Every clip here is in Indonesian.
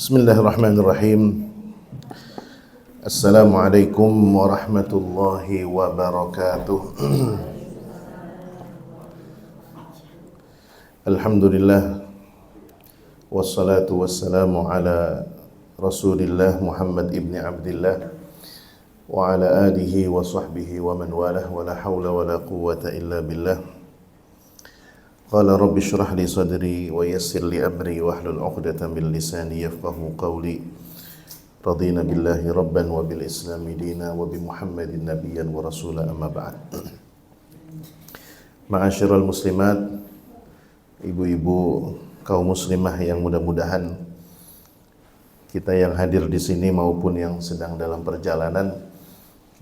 Bismillahirrahmanirrahim. Assalamualaikum warahmatullahi wabarakatuh. Alhamdulillah, wassalatu wassalamu ala Rasulillah Muhammad ibn Abdillah wa ala alihi wa sahbihi wa man walah, wa la hawla wa la quwwata illa billah. Qala rabbi shrah li sadri wa yassir li amri wahlul 'uqdatam min lisani yafqahu qawli. Radina billahi rabban wa bil islami dina wa bi Muhammadin nabiyyan wa rasula, amma ba'd. Ma'asyiral muslimat, ibu-ibu kaum muslimah yang mudah-mudahan kita yang hadir di sini maupun yang sedang dalam perjalanan,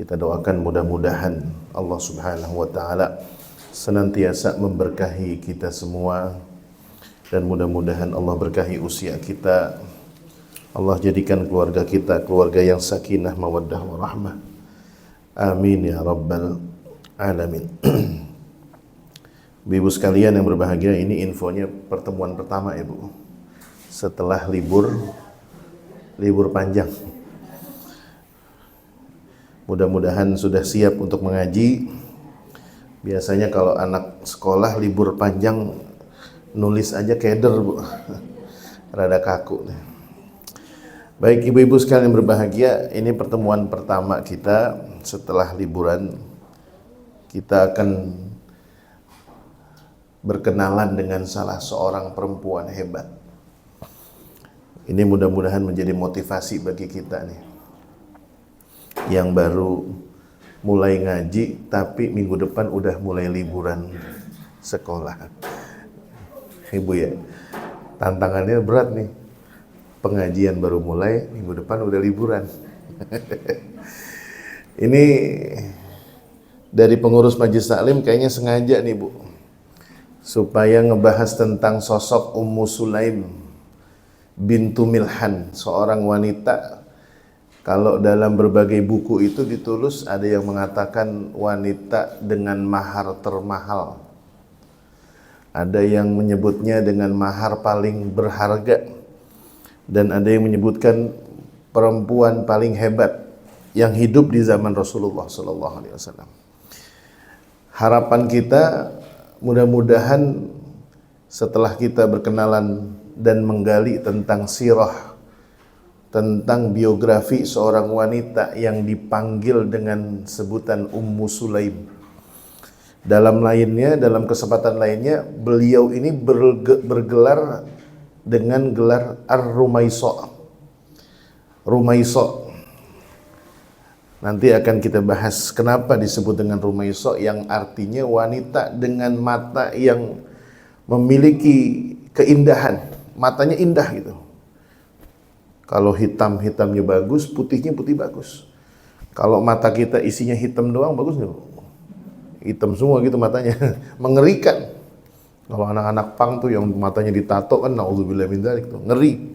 kita doakan mudah-mudahan Allah Subhanahu wa taala senantiasa memberkahi kita semua, dan mudah-mudahan Allah berkahi usia kita. Allah jadikan keluarga kita keluarga yang sakinah, mawaddah, warahmah. Amin ya rabbal alamin. Ibu sekalian yang berbahagia, ini infonya pertemuan pertama Ibu setelah libur panjang. Mudah-mudahan sudah siap untuk mengaji. Biasanya kalau anak sekolah libur panjang nulis aja keder Bu. Rada kaku. Baik ibu-ibu sekalian yang berbahagia, ini pertemuan pertama kita setelah liburan. Kita akan berkenalan dengan salah seorang perempuan hebat. Ini mudah-mudahan menjadi motivasi bagi kita nih yang baru mulai ngaji, tapi minggu depan udah mulai liburan sekolah. Ibu ya, tantangannya berat nih. Pengajian baru mulai, minggu depan udah liburan. Ini dari pengurus Majelis Taklim kayaknya sengaja nih Bu, supaya ngebahas tentang sosok Ummu Sulaim bintu Milhan, seorang wanita. Kalau dalam berbagai buku itu ditulis, ada yang mengatakan wanita dengan mahar termahal. Ada yang menyebutnya dengan mahar paling berharga. Dan ada yang menyebutkan perempuan paling hebat yang hidup di zaman Rasulullah SAW. Harapan kita mudah-mudahan setelah kita berkenalan dan menggali tentang sirah, tentang biografi seorang wanita yang dipanggil dengan sebutan Ummu Sulaim. Dalam kesempatan lainnya, beliau ini bergelar dengan gelar Ar-Rumaiso. Rumaiso. Nanti akan kita bahas kenapa disebut dengan Rumaiso, yang artinya wanita dengan mata yang memiliki keindahan. Matanya indah gitu. Kalau hitamnya bagus, putihnya putih bagus. Kalau mata kita isinya hitam doang, bagus nggak? Hitam semua gitu matanya, mengerikan. Kalau anak-anak pang tuh yang matanya ditato kan, naudzubillah min dzalik tuh, ngeri.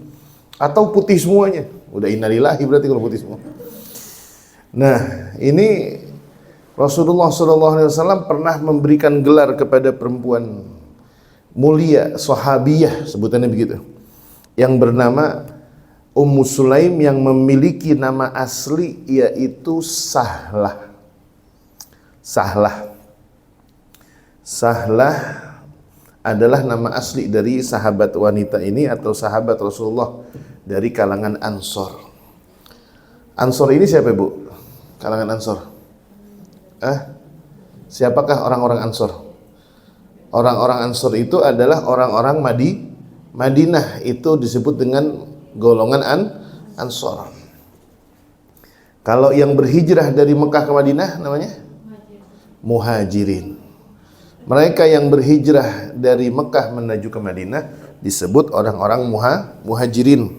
Atau putih semuanya, udah innalillahi berarti kalau putih semua. Nah, ini Rasulullah SAW pernah memberikan gelar kepada perempuan mulia, sahabiyah sebutannya begitu, yang bernama Ummu Sulaim, yang memiliki nama asli yaitu Sahlah. Sahlah adalah nama asli dari sahabat wanita ini atau sahabat Rasulullah dari kalangan Ansor. Ansor ini siapa Bu? Kalangan Ansor. Siapakah orang-orang Ansor? Orang-orang Ansor itu adalah orang-orang Madinah, itu disebut dengan golongan Ansor. Kalau yang berhijrah dari Mekah ke Madinah namanya Muhajirin. Mereka yang berhijrah dari Mekah menuju ke Madinah disebut orang-orang Muhajirin.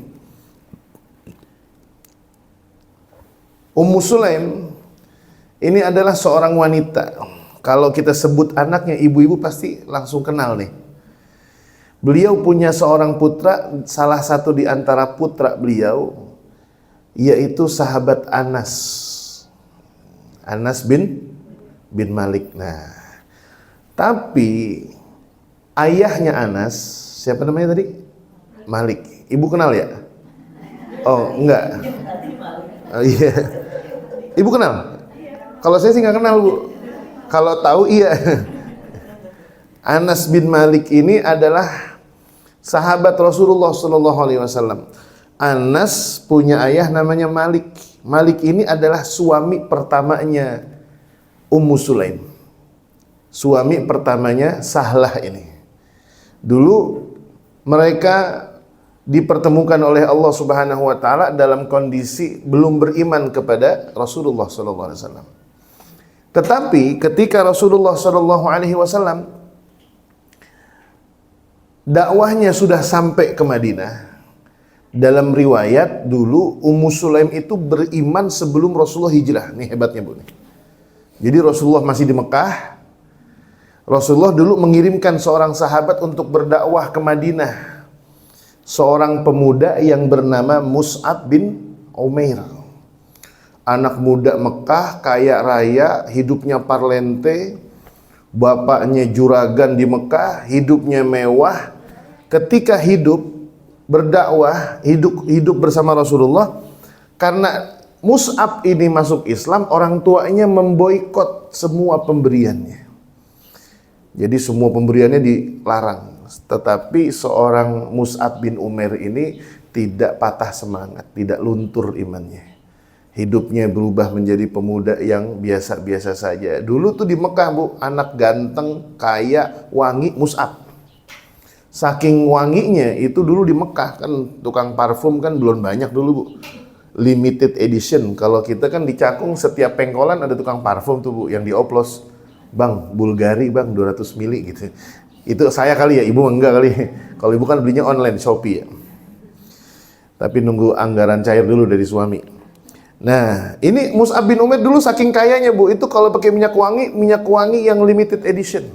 Ummu Sulaim ini adalah seorang wanita. Kalau kita sebut anaknya, ibu-ibu pasti langsung kenal nih. Beliau punya seorang putra, salah satu di antara putra beliau yaitu sahabat Anas bin Malik. Nah, tapi ayahnya Anas, siapa namanya tadi? Malik. Ibu kenal ya? Oh, enggak. Oh, iya. Ibu kenal? Kalau saya sih nggak kenal, Bu. Kalau tahu iya. Anas bin Malik ini adalah sahabat Rasulullah Shallallahu Alaihi Wasallam. Anas punya ayah namanya Malik. Malik ini adalah suami pertamanya Ummu Sulaim. Suami pertamanya Sahlah ini. Dulu mereka dipertemukan oleh Allah Subhanahu wa taala dalam kondisi belum beriman kepada Rasulullah sallallahu alaihi wasallam. Tetapi ketika Rasulullah sallallahu alaihi wasallam dakwahnya sudah sampai ke Madinah, dalam riwayat dulu Ummu Sulaim itu beriman sebelum Rasulullah hijrah. Nih hebatnya, Bu. Jadi Rasulullah masih di Mekah. Rasulullah dulu mengirimkan seorang sahabat untuk berdakwah ke Madinah. Seorang pemuda yang bernama Mus'ab bin Umair. Anak muda Mekah, kaya raya, hidupnya parlente, bapaknya juragan di Mekah, hidupnya mewah. Ketika hidup berdakwah, hidup bersama Rasulullah, karena Mus'ab ini masuk Islam, orang tuanya memboikot semua pemberiannya. Jadi semua pemberiannya dilarang. Tetapi seorang Mus'ab bin Umair ini tidak patah semangat, tidak luntur imannya. Hidupnya berubah menjadi pemuda yang biasa-biasa saja. Dulu tuh di Mekah, Bu, anak ganteng, kaya, wangi, Mus'ab. Saking wanginya itu dulu di Mekah, kan tukang parfum kan belum banyak dulu, Bu. Limited edition. Kalau kita kan di Cakung setiap pengkolan ada tukang parfum tuh, Bu, yang dioplos. Bang, Bulgari bang 200 mili gitu. Itu saya kali ya, ibu enggak kali. Kalau ibu kan belinya online, Shopee ya. Tapi nunggu anggaran cair dulu dari suami. Nah, ini Mus'ab bin Umair dulu saking kayanya, Bu, itu kalau pakai minyak wangi yang limited edition.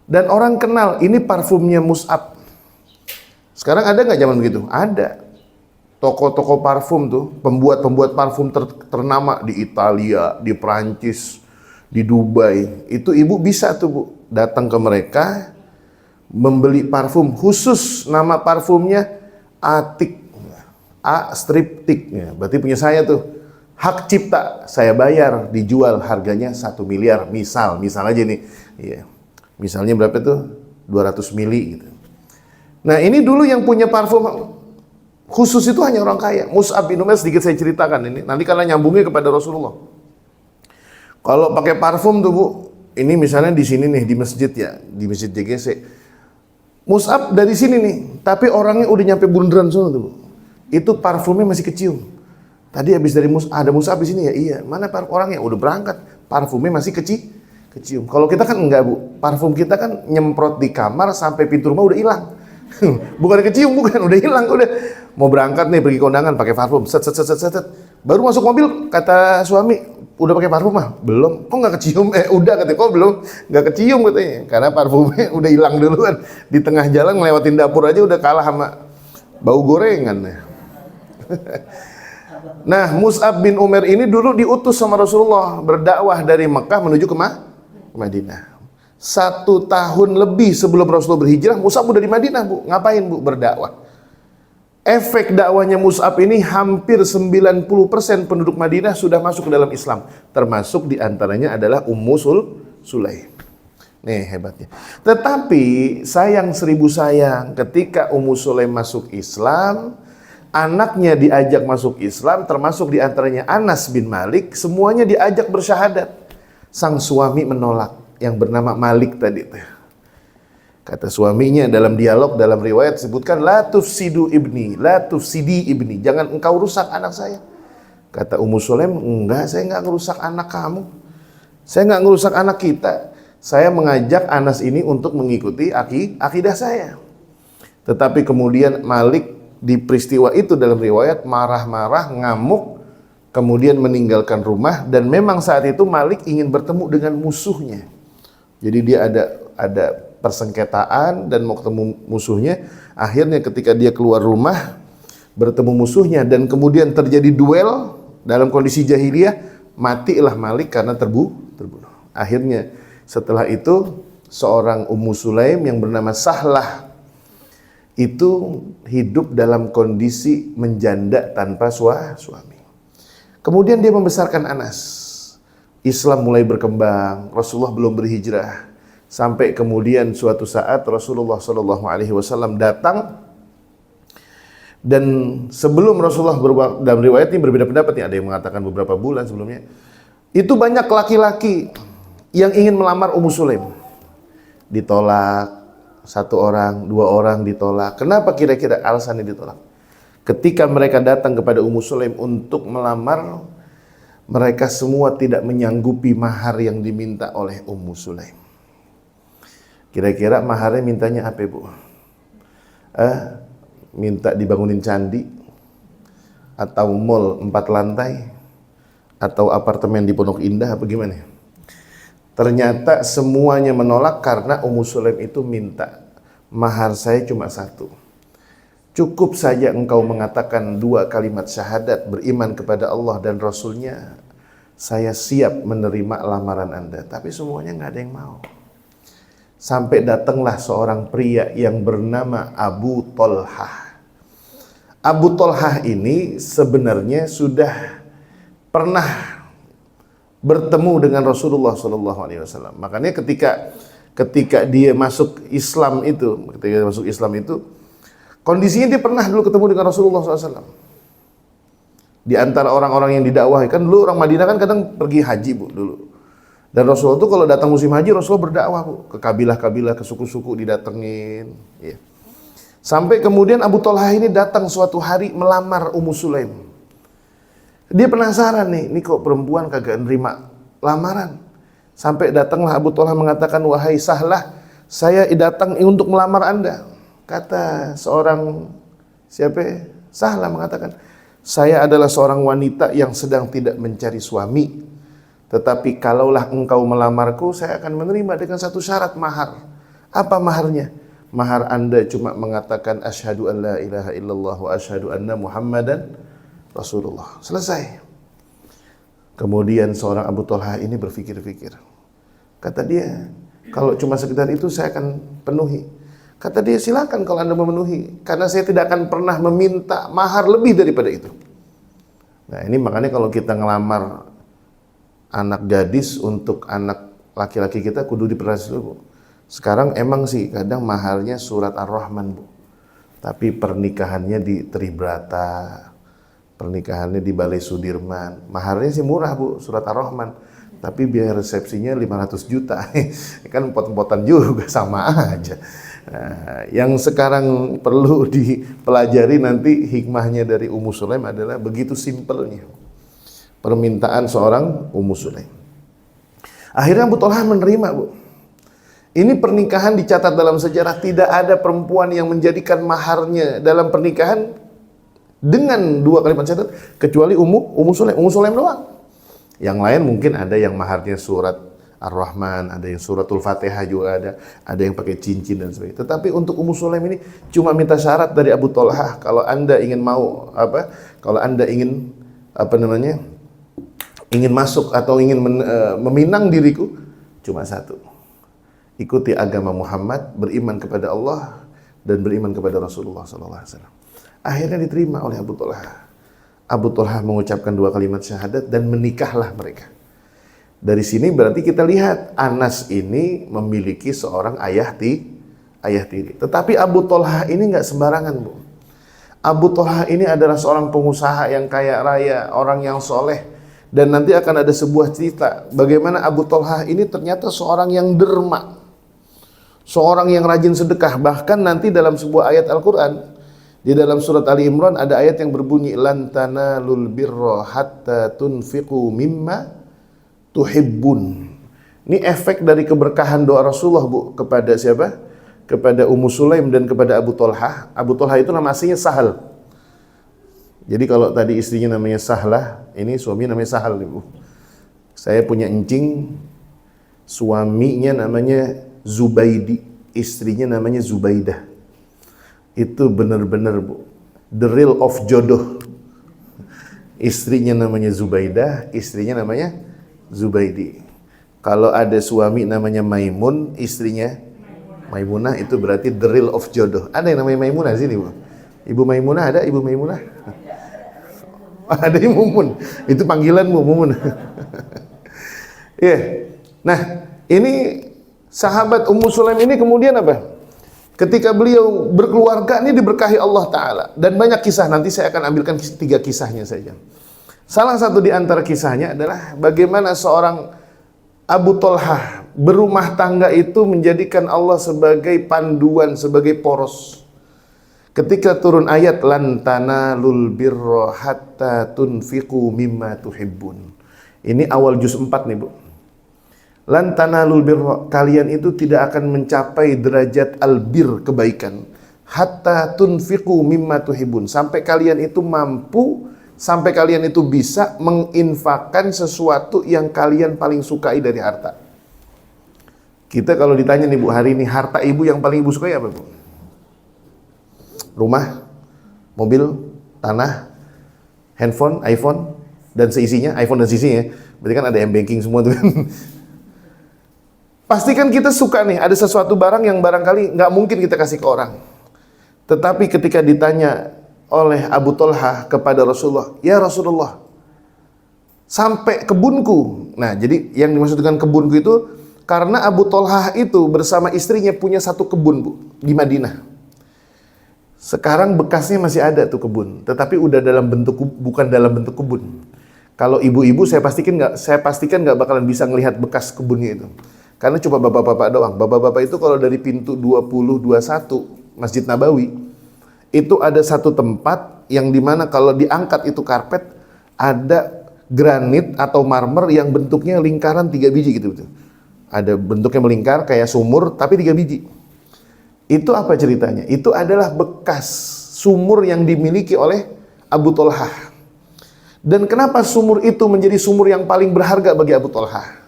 Dan orang kenal, ini parfumnya Mus'ab. Sekarang ada nggak zaman begitu? Ada. Toko-toko parfum tuh, pembuat parfum ternama di Italia, di Prancis, di Dubai. Itu ibu bisa tuh, Bu, datang ke mereka, membeli parfum khusus, nama parfumnya Atik, A-Tik, berarti punya saya tuh, hak cipta, saya bayar, dijual harganya 1 miliar, misal aja nih, iya. Misalnya berapa tuh? 200 mili gitu. Nah, ini dulu yang punya parfum khusus itu hanya orang kaya. Mus'ab bin Umair, sedikit saya ceritakan ini, nanti karena nyambungnya kepada Rasulullah. Kalau pakai parfum tuh, Bu, ini misalnya di sini nih, di masjid ya, di masjid JGC. Mus'ab dari sini nih, tapi orangnya udah nyampe bundaran sana tuh, Bu. Itu parfumnya masih kecium. Tadi habis dari ada Mus'ab di sini ya, iya. Mana orangnya udah berangkat, parfumnya masih kecium. Kalau kita kan enggak, Bu. Parfum kita kan nyemprot di kamar sampai pintu rumah udah hilang. Bukan kecium, bukan, udah hilang, udah. Mau berangkat nih pergi kondangan pakai parfum, set. Baru masuk mobil kata suami, udah pakai parfum mah? Belum. Kok nggak kecium? Udah katanya. Kok belum? Nggak kecium katanya. Karena parfumnya udah hilang duluan. Di tengah jalan ngelewatin dapur aja udah kalah sama bau gorengan. Nah, Mus'ab bin Umair ini dulu diutus sama Rasulullah berdakwah dari Mekah menuju ke Madinah. 1 tahun lebih sebelum Rasulullah berhijrah, Mus'ab udah di Madinah, Bu. Ngapain, Bu? Berdakwah. Efek dakwahnya Mus'ab ini hampir 90% penduduk Madinah sudah masuk ke dalam Islam. Termasuk diantaranya adalah Ummu Sulaim. Nih hebatnya. Tetapi sayang seribu sayang, ketika Ummu Sulaim masuk Islam, anaknya diajak masuk Islam, termasuk diantaranya Anas bin Malik, semuanya diajak bersyahadat. Sang suami menolak, yang bernama Malik tadi. Kata suaminya dalam dialog, dalam riwayat disebutkan, la tufsidi ibni, jangan engkau rusak anak saya. Kata Ummu Sulaim, enggak, saya enggak ngerusak anak kamu. Saya enggak ngerusak anak kita. Saya mengajak Anas ini untuk mengikuti akidah saya. Tetapi kemudian Malik di peristiwa itu dalam riwayat marah-marah, ngamuk, kemudian meninggalkan rumah, dan memang saat itu Malik ingin bertemu dengan musuhnya. Jadi dia ada persengketaan dan mau ketemu musuhnya. Akhirnya ketika dia keluar rumah bertemu musuhnya dan kemudian terjadi duel dalam kondisi jahiliyah, matilah Malik karena terbunuh. Akhirnya setelah itu seorang Ummu Sulaim yang bernama Sahlah itu hidup dalam kondisi menjanda tanpa suami. Kemudian dia membesarkan Anas. Islam mulai berkembang, Rasulullah belum berhijrah. Sampai kemudian suatu saat Rasulullah SAW datang, dan sebelum Rasulullah dalam riwayat ini berbeda pendapat nih, ada yang mengatakan beberapa bulan sebelumnya. Itu banyak laki-laki yang ingin melamar Ummu Sulaim. Ditolak, 1 orang, 2 orang ditolak. Kenapa kira-kira alasannya ditolak? Ketika mereka datang kepada Ummu Sulaim untuk melamar, mereka semua tidak menyanggupi mahar yang diminta oleh Ummu Sulaim. Kira-kira maharnya mintanya apa, Bu? Minta dibangunin candi, atau mall 4 lantai, atau apartemen di Pondok Indah, apa gimana? Ternyata semuanya menolak karena Ummu Sulaim itu minta, mahar saya cuma 1. Cukup saja engkau mengatakan 2 kalimat syahadat, beriman kepada Allah dan Rasulnya, saya siap menerima lamaran Anda. Tapi semuanya nggak ada yang mau. Sampai datanglah seorang pria yang bernama Abu Tolhah. Abu Tolhah ini sebenarnya sudah pernah bertemu dengan Rasulullah SAW. Makanya ketika dia masuk Islam itu, kondisinya dia pernah dulu ketemu dengan Rasulullah SAW. Di antara orang-orang yang didakwahi, kan dulu orang Madinah kan kadang pergi haji, Bu, dulu. Dan Rasulullah itu kalau datang musim haji, Rasulullah berdakwah, Bu, ke kabilah-kabilah, ke suku-suku didatengin. Ya. Sampai kemudian Abu Tolhah ini datang suatu hari melamar Ummu Sulaim. Dia penasaran nih, ini kok perempuan kagak nerima lamaran. Sampai datanglah Abu Tolhah mengatakan, wahai Sahlah, saya datang untuk melamar Anda. Kata seorang, siapa? Sahlah mengatakan, saya adalah seorang wanita yang sedang tidak mencari suami. Tetapi kalaulah engkau melamarku, saya akan menerima dengan 1 syarat mahar. Apa maharnya? Mahar Anda cuma mengatakan asyhadu an la ilaha illallah wa asyhadu anna Muhammadan Rasulullah. Selesai. Kemudian seorang Abu Tolhah ini berpikir-pikir. Kata dia, kalau cuma sekedar itu saya akan penuhi. Kata dia, silakan kalau Anda memenuhi, karena saya tidak akan pernah meminta mahar lebih daripada itu. Nah, ini makanya kalau kita ngelamar anak gadis untuk anak laki-laki kita kudu diperhatikan dulu, Bu. Sekarang emang sih kadang maharnya surat Ar-Rahman, Bu. Tapi pernikahannya di Tribrata, pernikahannya di Balai Sudirman. Maharnya sih murah, Bu, surat Ar-Rahman. Tapi biaya resepsinya 500 juta. Kan empot-empotan juga, sama aja. Nah, yang sekarang perlu dipelajari nanti hikmahnya dari Ummu Sulaim adalah begitu simpelnya permintaan seorang Ummu Sulaim. Akhirnya Abu Tolhah menerima, Bu. Ini pernikahan dicatat dalam sejarah, tidak ada perempuan yang menjadikan maharnya dalam pernikahan dengan 2 kalimat syahadat kecuali Ummu Sulaim. Ummu Sulaim doang. Yang lain mungkin ada yang maharnya surat Ar-Rahman, ada yang suratul Fatihah juga ada yang pakai cincin dan sebagainya. Tetapi untuk Ummu Sulaim ini cuma minta syarat dari Abu Tolhah, kalau Anda ingin kalau Anda ingin ingin masuk atau ingin meminang diriku, cuma 1. Ikuti agama Muhammad, beriman kepada Allah dan beriman kepada Rasulullah SAW. Akhirnya diterima oleh Abu Tolhah. Abu Tolhah mengucapkan 2 kalimat syahadat dan menikahlah mereka. Dari sini berarti kita lihat Anas ini memiliki seorang ayah tiri. Tetapi Abu Tolhah ini nggak sembarangan, Bu. Abu Tolhah ini adalah seorang pengusaha yang kaya raya, orang yang soleh. Dan nanti akan ada sebuah cerita bagaimana Abu Tolhah ini ternyata seorang yang derma, seorang yang rajin sedekah. Bahkan nanti dalam sebuah ayat Al-Quran, di dalam surat Ali Imran ada ayat yang berbunyi lan tanalul birra hatta tunfiqu mimma tuhibbun. Ini efek dari keberkahan doa Rasulullah, Bu, kepada siapa? Kepada Ummu Sulaim dan kepada Abu Tolhah. Abu Tolhah itu nama aslinya Sahal. Jadi kalau tadi istrinya namanya Sahlah, ini suaminya namanya Sahal, Bu. Saya punya encing, suaminya namanya Zubaidi, istrinya namanya Zubaidah. Itu benar-benar, Bu, the real of jodoh. Istrinya namanya Zubaidah, istrinya namanya Zubaidi. Kalau ada suami namanya Maimun, istrinya Maimunah itu berarti the real of jodoh. Ada yang namanya Maimunah di sini, Bu? Ibu Maimunah ada? Ibu Maimunah? Ada yang Mumun. Itu panggilanmu, Mumun. Iya. Nah, ini sahabat Ummu Sulaim ini kemudian apa? Ketika beliau berkeluarga ini diberkahi Allah Ta'ala. Dan banyak kisah, nanti saya akan ambilkan 3 kisahnya saja. Salah satu di antara kisahnya adalah bagaimana seorang Abu Thalhah berumah tangga itu menjadikan Allah sebagai panduan, sebagai poros. Ketika turun ayat lan tanalul birra hatta tunfiqu mimma tuhibbun. Ini awal juz 4 nih, Bu. Lan tanalul birra, kalian itu tidak akan mencapai derajat albir, kebaikan, hatta tunfiqu mimma tuhibbun, sampai kalian itu mampu, sampai kalian itu bisa menginfakkan sesuatu yang kalian paling sukai dari harta. Kita kalau ditanya nih, Bu, hari ini harta ibu yang paling ibu sukai apa, Bu? Rumah, mobil, tanah, handphone, iPhone dan seisinya, iPhone dan seisinya. Berarti kan ada m-banking semua tuh kan. Pastikan kita suka nih, ada sesuatu barang yang barangkali nggak mungkin kita kasih ke orang. Tetapi ketika ditanya oleh Abu Thalhah kepada Rasulullah, ya Rasulullah, sampai kebunku. Nah, jadi yang dimaksud dengan kebunku itu, karena Abu Thalhah itu bersama istrinya punya satu kebun, Bu, di Madinah. Sekarang bekasnya masih ada tuh kebun, tetapi udah dalam bentuk, bukan dalam bentuk kebun. Kalau ibu-ibu saya pastikan nggak bakalan bisa ngelihat bekas kebunnya itu. Karena cuma bapak-bapak doang. Bapak-bapak itu kalau dari pintu 20-21 Masjid Nabawi, itu ada satu tempat yang dimana kalau diangkat itu karpet, ada granit atau marmer yang bentuknya lingkaran 3 biji gitu. Ada bentuknya melingkar kayak sumur tapi 3 biji. Itu apa ceritanya? Itu adalah bekas sumur yang dimiliki oleh Abu Thalhah. Dan kenapa sumur itu menjadi sumur yang paling berharga bagi Abu Thalhah?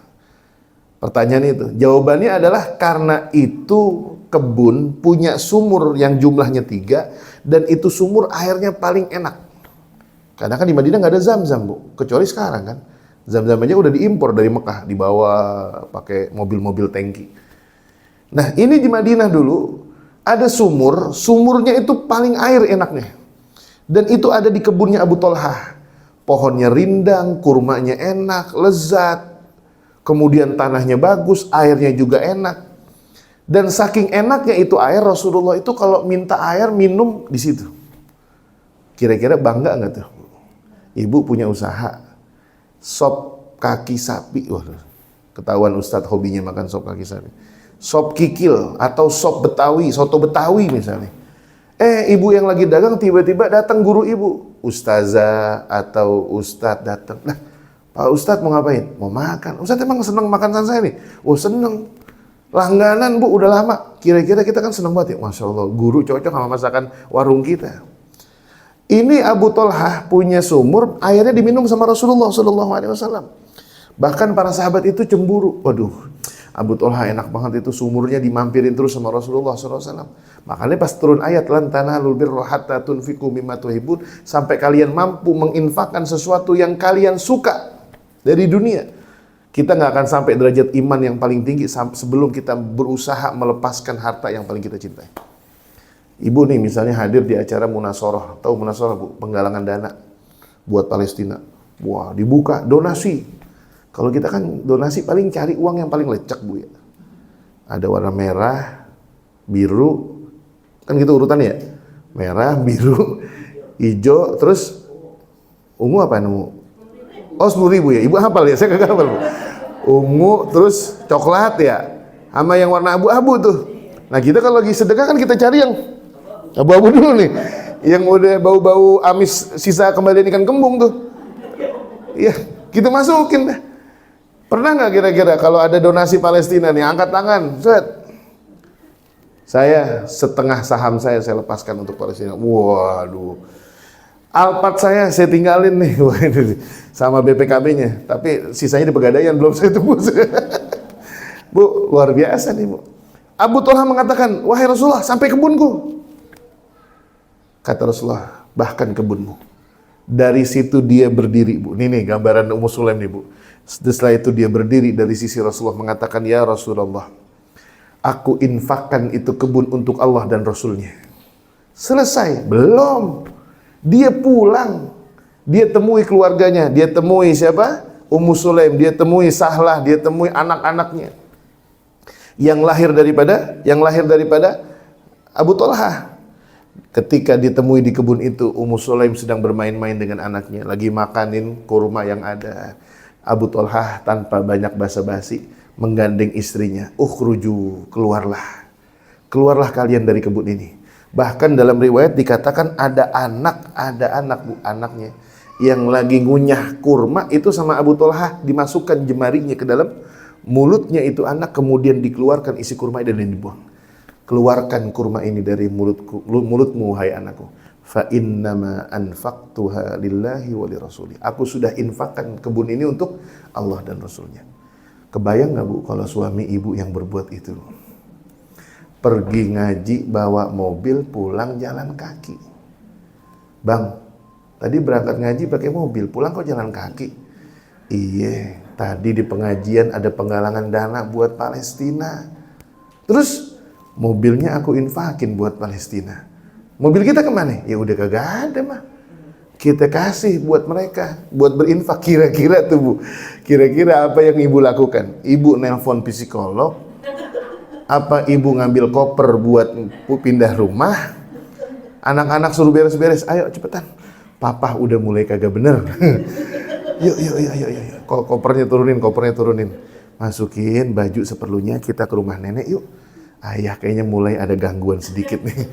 Pertanyaan itu, jawabannya adalah karena itu kebun punya sumur yang jumlahnya 3, dan itu sumur airnya paling enak. Karena kan di Madinah nggak ada Zam-Zam, Bu, kecuali sekarang kan. Zam-Zam aja udah diimpor dari Mekah, dibawa pakai mobil-mobil tangki. Nah, ini di Madinah dulu ada sumur, sumurnya itu paling air enaknya. Dan itu ada di kebunnya Abu Thalhah. Pohonnya rindang, kurmanya enak, lezat. Kemudian tanahnya bagus, airnya juga enak. Dan saking enaknya itu air, Rasulullah itu kalau minta air minum di situ. Kira-kira bangga nggak tuh? Ibu punya usaha sop kaki sapi. Waduh, ketahuan Ustadz hobinya makan sop kaki sapi. Sop kikil atau sop Betawi, soto Betawi misalnya. Ibu yang lagi dagang tiba-tiba datang guru ibu, ustazah atau ustadz datang. Nah, Pak Ustadz mau ngapain? Mau makan. Ustadz emang seneng makan saya nih? Oh seneng. Langganan, Bu, udah lama. Kira-kira kita kan seneng banget ya. Masya Allah, guru cocok sama masakan warung kita. Ini Abu Thalhah punya sumur, airnya diminum sama Rasulullah SAW. Bahkan para sahabat itu cemburu. Waduh, Abu Thalhah enak banget itu, sumurnya dimampirin terus sama Rasulullah SAW. Makanya pas turun ayat lan tanalul birra hatta tunfiqu mimma tuhibbun, sampai kalian mampu menginfakkan sesuatu yang kalian suka dari dunia. Kita nggak akan sampai derajat iman yang paling tinggi sebelum kita berusaha melepaskan harta yang paling kita cintai. Ibu nih misalnya hadir di acara Munasoroh, tahu Munasoroh, Bu? Penggalangan dana buat Palestina. Wah, dibuka donasi. Kalau kita kan donasi paling cari uang yang paling lecek, Bu, ya. Ada warna merah, biru, kan gitu urutannya ya. Merah, biru, hijau, terus ungu apa nemu? Oh 10.000 ya, Ibu hafal ya, saya kagak hafal, Bu. Ungu, terus coklat ya, sama yang warna abu-abu tuh. Nah kita kalau lagi sedekah kan kita cari yang abu-abu dulu nih, yang udah bau-bau amis sisa kembalian ikan kembung tuh. Iya, kita masukin dah. Pernah nggak kira-kira kalau ada donasi Palestina nih, angkat tangan, set. Saya setengah saham saya lepaskan untuk Palestina. Waduh. Alphard saya tinggalin nih sama BPKB-nya, tapi sisanya di Pegadaian belum saya tebus. Bu, luar biasa nih, Bu. Abu Thalhah mengatakan, wahai Rasulullah, sampai kebunku. Kata Rasulullah, bahkan kebunmu. Dari situ dia berdiri, Bu. Nih gambaran Ummu Sulaim nih, Bu. Setelah itu dia berdiri dari sisi Rasulullah mengatakan, ya Rasulullah, aku infakkan itu kebun untuk Allah dan Rasulnya. Selesai? Belum. Dia pulang, dia temui keluarganya, dia temui siapa? Ummu Sulaim, dia temui Sahlah, dia temui anak-anaknya yang lahir daripada Abu Thalhah. Ketika ditemui di kebun itu, Ummu Sulaim sedang bermain-main dengan anaknya, lagi makanin kurma yang ada. Abu Thalhah tanpa banyak basa-basi menggandeng istrinya, "Ukhruju, keluarlah kalian dari kebun ini." Bahkan dalam riwayat dikatakan ada anak bu, anaknya yang lagi ngunyah kurma itu sama Abu Thalhah, dimasukkan jemarinya ke dalam mulutnya itu anak, kemudian dikeluarkan isi kurma dan dibuang. Keluarkan kurma ini dari mulutmu hai anakku. Fa innama anfaqtuha lillahi wa lirasuli. Aku sudah infakkan kebun ini untuk Allah dan Rasulnya. Kebayang nggak bu kalau suami ibu yang berbuat itu? Pergi ngaji bawa mobil, pulang jalan kaki. Bang, tadi berangkat ngaji pakai mobil, pulang kok jalan kaki? Iya, tadi di pengajian ada penggalangan dana buat Palestina. Terus mobilnya aku infakin buat Palestina. Mobil kita kemana? Ya udah kagak ada mah. Kita kasih buat mereka, buat berinfak. Kira-kira tuh bu, kira-kira apa yang ibu lakukan? Ibu nelpon psikolog? Apa ibu ngambil koper buat pindah rumah? Anak-anak suruh beres-beres, ayo cepetan. Papa udah mulai kagak bener. Yuk. Kopernya turunin. Masukin baju seperlunya, kita ke rumah nenek yuk. Ayah kayaknya mulai ada gangguan sedikit nih.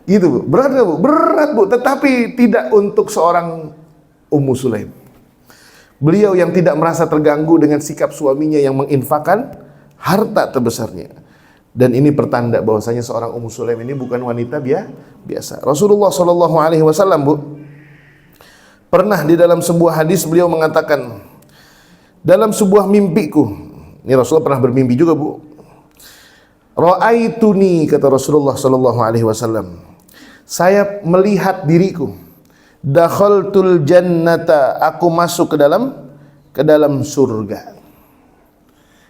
Gitu bu, berat gak bu? Berat bu, tetapi tidak untuk seorang Ummu Sulaim. Beliau yang tidak merasa terganggu dengan sikap suaminya yang menginfakkan harta terbesarnya. Dan ini pertanda bahwasanya seorang Ummu Sulaim ini bukan wanita biasa. Rasulullah SAW bu, pernah di dalam sebuah hadis beliau mengatakan, dalam sebuah mimpiku, ini Rasulullah pernah bermimpi juga bu. Ra'aituni, kata Rasulullah SAW, saya melihat diriku, dakhaltul jannata, aku masuk ke dalam surga.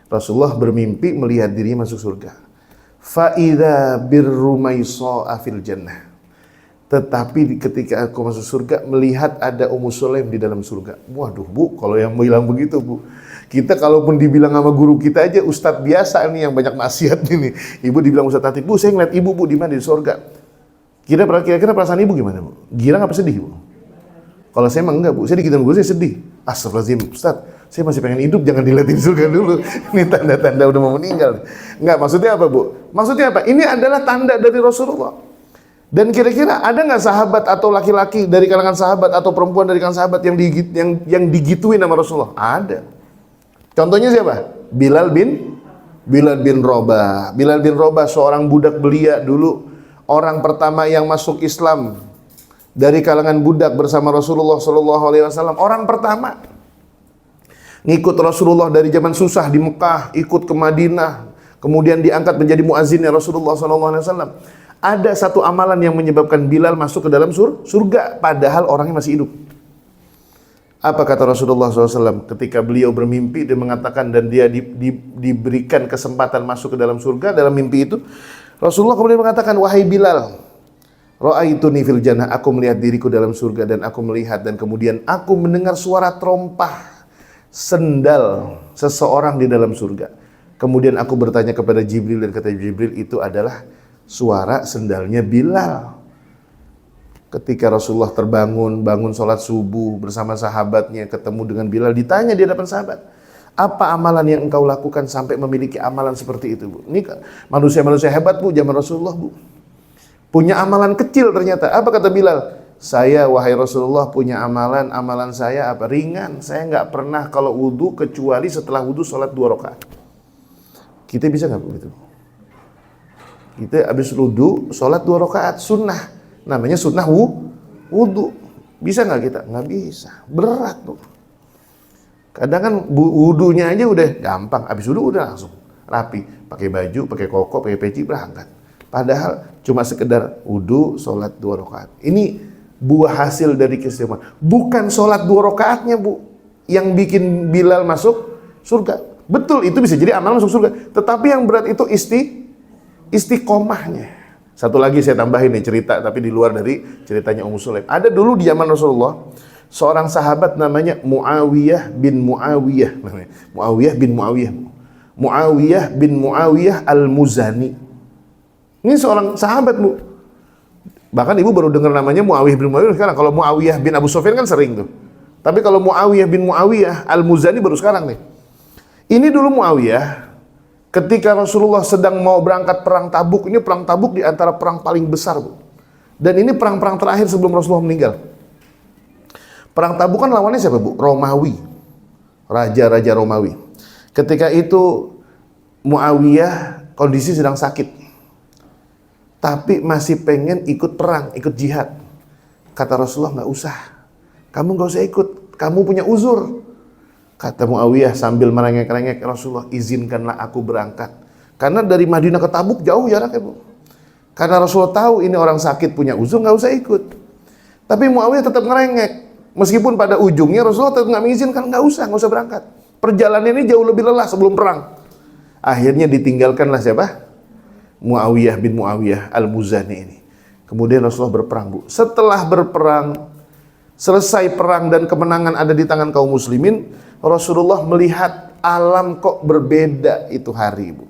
Rasulullah bermimpi melihat dirinya masuk surga. Fa idza birrumaysa'a fil jannah. Tetapi ketika aku masuk surga melihat ada Ummu Sulaim di dalam surga. Waduh bu, kalau yang bilang begitu bu, kita kalaupun dibilang sama guru kita aja ustadz biasa ini yang banyak maksiat ini. Ibu dibilang ustadz Hatib, bu saya ngeliat ibu bu di mana di surga. Kira-kira perasaan ibu gimana bu? Girang apa sedih bu? Kalau saya emang enggak bu, saya dikit guru saya sedih. Astagfirullahaladzim, ustadz saya masih pengen hidup, jangan dilihatin surga dulu. Ini tanda-tanda udah mau meninggal. Enggak, maksudnya apa bu? Maksudnya apa? Ini adalah tanda dari Rasulullah. Dan kira-kira ada nggak sahabat atau laki-laki dari kalangan sahabat atau perempuan dari kalangan sahabat yang digituin sama Rasulullah? Ada. Contohnya siapa? Bilal bin Rabah. Bilal bin Rabah seorang budak belia dulu, orang pertama yang masuk Islam dari kalangan budak bersama Rasulullah SAW. Orang pertama ngikut Rasulullah dari zaman susah di Mekah, ikut ke Madinah, kemudian diangkat menjadi muazzinnya Rasulullah SAW. Ada satu amalan yang menyebabkan Bilal masuk ke dalam surga, padahal orangnya masih hidup. Apa kata Rasulullah SAW ketika beliau bermimpi, dia mengatakan dan dia diberikan kesempatan masuk ke dalam surga dalam mimpi itu. Rasulullah kemudian mengatakan, wahai Bilal, ra'aituni fil jannah, aku melihat diriku dalam surga dan aku melihat dan kemudian aku mendengar suara terompah sendal seseorang di dalam surga. Kemudian aku bertanya kepada Jibril dan kata Jibril itu adalah suara sendalnya Bilal. Ketika Rasulullah bangun sholat subuh bersama sahabatnya, ketemu dengan Bilal, ditanya di hadapan sahabat, apa amalan yang engkau lakukan sampai memiliki amalan seperti itu bu? Ini manusia-manusia hebat bu, zaman Rasulullah bu. Punya amalan kecil ternyata. Apa kata Bilal? Saya wahai Rasulullah punya amalan saya apa? Ringan. Saya nggak pernah kalau wudu kecuali setelah wudu sholat 2 rakaat. Kita bisa nggak begitu? Kita habis wudu sholat 2 rakaat sunnah. Namanya sunnah wudu. Bisa nggak kita? Nggak bisa. Berat tuh. Kadang kan wudunya aja udah gampang. Habis wudu udah langsung rapi. Pakai baju, pakai koko, pakai peci, berangkat. Padahal cuma sekedar wudu, sholat 2 rakaat. Ini buah hasil dari keistimewaan. Bukan sholat 2 rakaatnya bu, yang bikin Bilal masuk surga. Betul, itu bisa jadi amal masuk surga. Tetapi yang berat itu istiqomahnya. Satu lagi saya tambahin nih cerita, tapi di luar dari ceritanya Ummu Sulaim. Ada dulu di zaman Rasulullah seorang sahabat namanya Muawiyah bin Muawiyah. Muawiyah bin Muawiyah. Muawiyah bin Muawiyah Al-Muzani. Ini seorang sahabat, Bu. Bahkan ibu baru dengar namanya Muawiyah bin Muawiyah sekarang. Kalau Muawiyah bin Abu Sufyan kan sering tuh. Tapi kalau Muawiyah bin Muawiyah Al-Muzani baru sekarang nih. Ini dulu Muawiyah ketika Rasulullah sedang mau berangkat perang Tabuk. Ini perang Tabuk di antara perang paling besar, Bu. Dan ini perang-perang terakhir sebelum Rasulullah meninggal. Perang Tabuk kan lawannya siapa, Bu? Romawi. Raja-raja Romawi. Ketika itu Muawiyah kondisi sedang sakit. Tapi masih pengen ikut perang, ikut jihad. Kata Rasulullah, nggak usah. Kamu nggak usah ikut. Kamu punya uzur. Kata Muawiyah sambil merengek-rengek, Rasulullah izinkanlah aku berangkat. Karena dari Madinah ke Tabuk jauh jaraknya, Bu. Karena Rasulullah tahu ini orang sakit punya uzur, nggak usah ikut. Tapi Muawiyah tetap ngerengek. Meskipun pada ujungnya Rasulullah tetap nggak mengizinkan, nggak usah berangkat. Perjalanan ini jauh lebih lelah sebelum perang. Akhirnya ditinggalkanlah siapa? Muawiyah bin Muawiyah Al-Muzani ini. Kemudian Rasulullah berperang, Bu. Setelah berperang, selesai perang dan kemenangan ada di tangan kaum muslimin, Rasulullah melihat alam kok berbeda itu hari, Bu.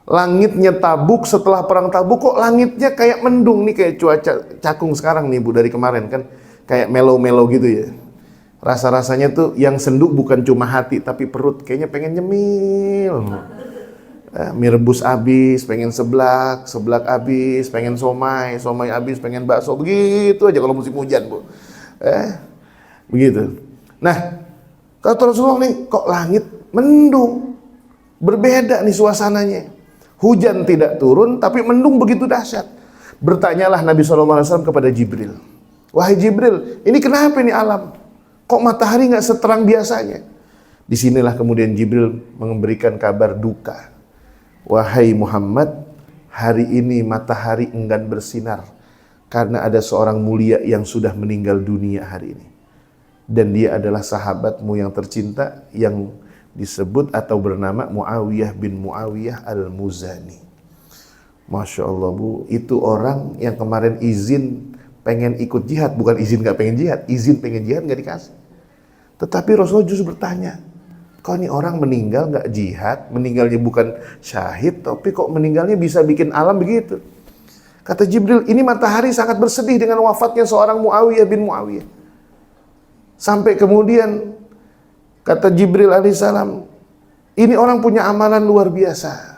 Langitnya Tabuk, setelah perang Tabuk kok langitnya kayak mendung nih, kayak cuaca cakung sekarang nih, Bu, dari kemarin kan kayak melo-melo gitu ya. Rasa-rasanya tuh yang sendu bukan cuma hati tapi perut, kayaknya pengen nyemil. Mie rebus habis, pengen seblak habis, pengen somai habis, pengen bakso, begitu aja kalau musim hujan, Bu. Begitu. Nah, kata Rasulullah nih, kok langit mendung, berbeda nih suasananya. Hujan tidak turun, tapi mendung begitu dahsyat. Bertanyalah Nabi SAW kepada Jibril. Wahai Jibril, ini kenapa ini alam? Kok matahari nggak seterang biasanya? Disinilah kemudian Jibril memberikan kabar duka. Wahai Muhammad, hari ini matahari enggan bersinar karena ada seorang mulia yang sudah meninggal dunia hari ini. Dan dia adalah sahabatmu yang tercinta yang disebut atau bernama Muawiyah bin Muawiyah Al-Muzani. Masya Allah, Bu, itu orang yang kemarin izin pengen ikut jihad, bukan izin gak pengen jihad, izin pengen jihad gak dikasih. Tetapi Rasulullah justru bertanya, kok ini orang meninggal gak jihad, meninggalnya bukan syahid, tapi kok meninggalnya bisa bikin alam begitu. Kata Jibril, ini matahari sangat bersedih dengan wafatnya seorang Muawiyah bin Muawiyah. Sampai kemudian kata Jibril alaihissalam, ini orang punya amalan luar biasa.